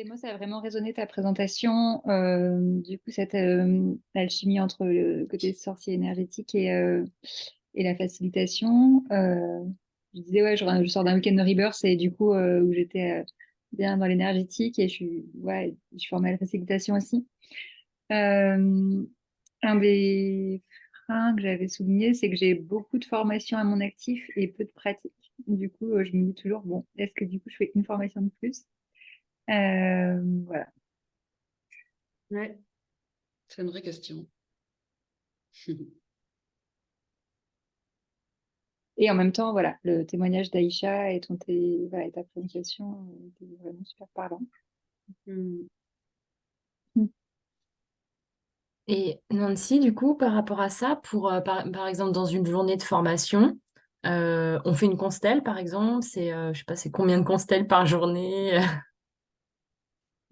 Moi, ça a vraiment résonné ta présentation. Du coup, cette alchimie entre le côté sorcier énergétique et la facilitation. Je disais, ouais, je sors d'un week-end de Rebirth et du coup, où j'étais bien dans l'énergétique et je suis formée à la facilitation aussi. Euh, un des freins que j'avais souligné, c'est que j'ai beaucoup de formations à mon actif et peu de pratique. Du coup, je me dis toujours, bon, est-ce que du coup, je fais une formation de plus? Voilà. Ouais, c'est une vraie question. Et en même temps, voilà, le témoignage d'Aïcha et voilà, et ta présentation était vraiment super parlant. Hmm. Mm. Et Nancy, du coup, par rapport à ça, par exemple dans une journée de formation, on fait une constelle, par exemple, je sais pas, c'est combien de constelles par journée?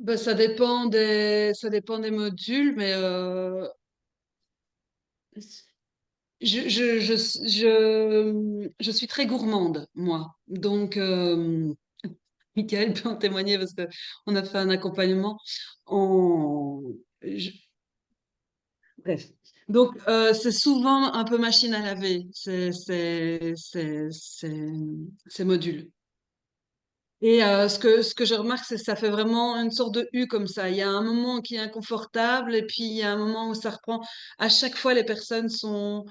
Ben, ça dépend des modules, mais je suis très gourmande, moi. Donc, Michael peut en témoigner parce que on a fait un accompagnement en... je- Bref. Donc, c'est souvent un peu machine à laver, ces modules. Et ce que je remarque, c'est que ça fait vraiment une sorte de U comme ça. Il y a un moment qui est inconfortable et puis il y a un moment où ça reprend. À chaque fois, les personnes sont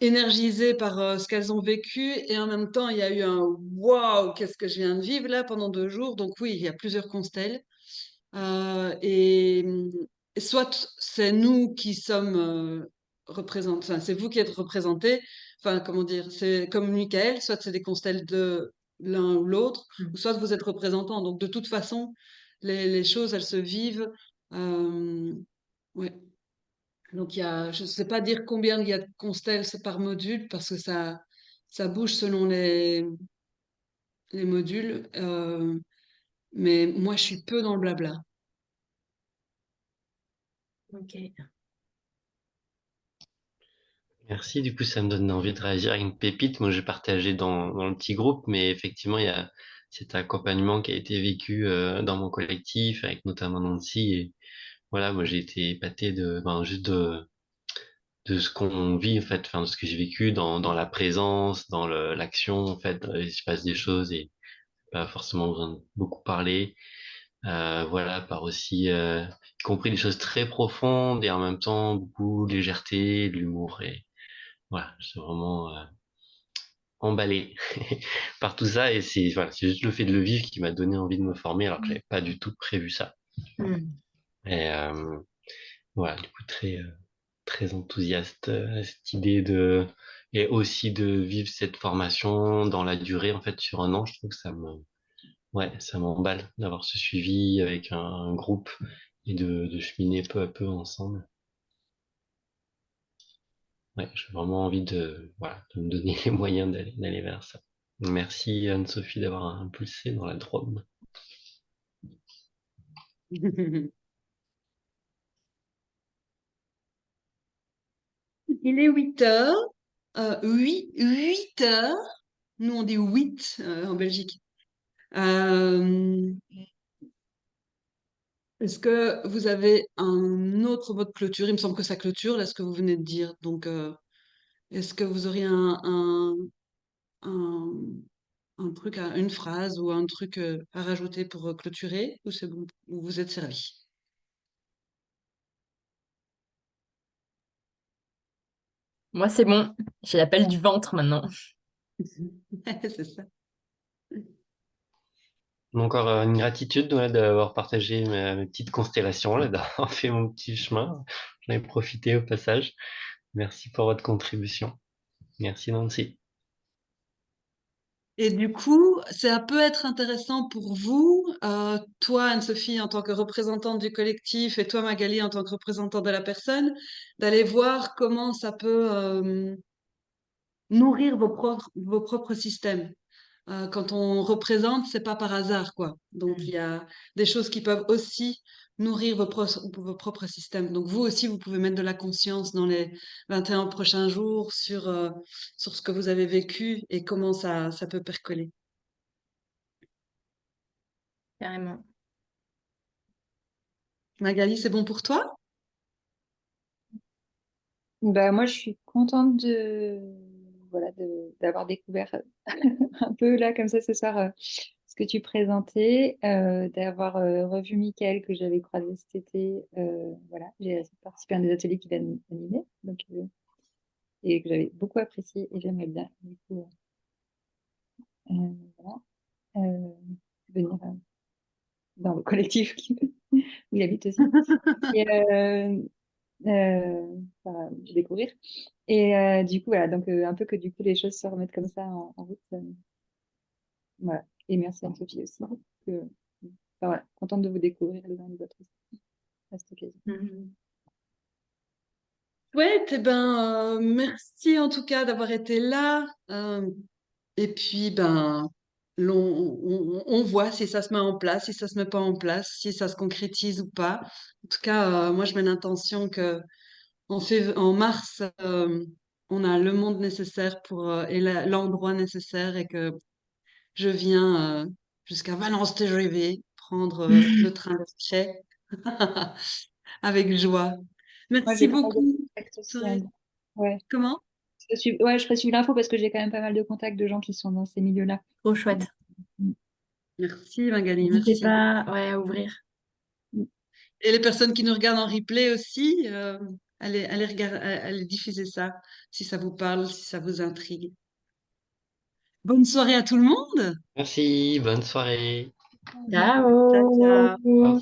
énergisées par ce qu'elles ont vécu et en même temps, il y a eu un waouh, qu'est-ce que je viens de vivre là pendant 2 jours. Donc oui, il y a plusieurs constelles. Et soit c'est nous qui sommes représentés, enfin, c'est vous qui êtes représentés, enfin, comment dire, c'est comme Michael, soit c'est des constelles de l'un ou l'autre, ou soit vous êtes représentants. Donc, de toute façon, les choses, elles se vivent. Euh, ouais. Donc, je ne sais pas dire combien il y a de constelles c'est par module, parce que ça bouge selon les modules. Mais moi, je suis peu dans le blabla. Ok. Merci, du coup, ça me donne envie de réagir à une pépite. Moi, j'ai partagé dans le petit groupe, mais effectivement, il y a cet accompagnement qui a été vécu dans mon collectif, avec notamment Nancy. Et voilà, moi, j'ai été épaté juste de ce qu'on vit, en fait, enfin, de ce que j'ai vécu dans la présence, dans l'action, en fait, il se passe des choses et pas forcément besoin de beaucoup parler. Voilà, par aussi, y compris des choses très profondes et en même temps beaucoup de légèreté, de l'humour et voilà, c'est vraiment emballé par tout ça et c'est juste le fait de le vivre qui m'a donné envie de me former alors que j'avais pas du tout prévu ça. Hmm. Et voilà, du coup très enthousiaste. Cette idée et aussi de vivre cette formation dans la durée, en fait, sur un an, je trouve que ouais, ça m'emballe d'avoir ce suivi avec un groupe et de cheminer peu à peu ensemble. Ouais, j'ai vraiment envie voilà, de me donner les moyens d'aller vers ça. Merci Anne-Sophie d'avoir impulsé dans la Drôme. Il est 8 heures. 8 heures. Nous, on dit 8 en Belgique. Euh, Est-ce que vous avez un autre mot de clôture? Il me semble que ça clôture, là, ce que vous venez de dire. Donc, est-ce que vous auriez un, un truc, une phrase ou un truc à rajouter pour clôturer? Ou c'est bon, ou vous êtes servi? Moi, c'est bon. J'ai l'appel du ventre maintenant. C'est ça. Encore une gratitude ouais, d'avoir partagé mes petites constellations, là, d'avoir fait mon petit chemin. J'en ai profité au passage. Merci pour votre contribution. Merci Nancy. Et du coup, ça peut être intéressant pour vous, toi Anne-Sophie en tant que représentante du collectif et toi Magali en tant que représentante de la personne, d'aller voir comment ça peut nourrir vos propres systèmes. Quand on représente, c'est pas par hasard, quoi. Donc il y a des choses qui peuvent aussi nourrir vos propres systèmes. Donc vous aussi, vous pouvez mettre de la conscience dans les 21 prochains jours sur ce que vous avez vécu et comment ça peut percoler. Carrément. Magali, c'est bon pour toi? Bah, moi, je suis contente voilà, d'avoir découvert un peu là, comme ça, ce soir, ce que tu présentais, d'avoir revu Mickaël que j'avais croisé cet été. Voilà, j'ai participé à un des ateliers qu'il a animé, donc, et que j'avais beaucoup apprécié et j'aimerais bien, du coup, voilà, euh, venir dans le collectif où il habite aussi. Et, découvrir. Et du coup, voilà, donc un peu que du coup les choses se remettent comme ça en route. Voilà. Et merci Anne-Sophie aussi. Enfin, voilà, contente de vous découvrir les uns les autres aussi à cette occasion. Ouais, eh ben, merci en tout cas d'avoir été là. Et puis, ben, on voit si ça se met en place, si ça se met pas en place, si ça se concrétise ou pas. En tout cas, moi, je mets l'intention que en mars, on a le monde nécessaire et l'endroit nécessaire et que je viens jusqu'à Valence TGV prendre le train d'Estray avec joie. Moi, Merci j'ai pas mal de beaucoup. contacts aussi, hein. Ouais. Comment? Ouais, je ferai suivre l'info parce que j'ai quand même pas mal de contacts de gens qui sont dans ces milieux-là. Trop chouette. Mm. Merci Magali, N'hésitez merci. pas ouais, à ouvrir. Et les personnes qui nous regardent en replay aussi, allez diffuser ça, si ça vous parle, si ça vous intrigue. Bonne soirée à tout le monde. Merci, bonne soirée. Ciao, Ciao. ciao. Au revoir.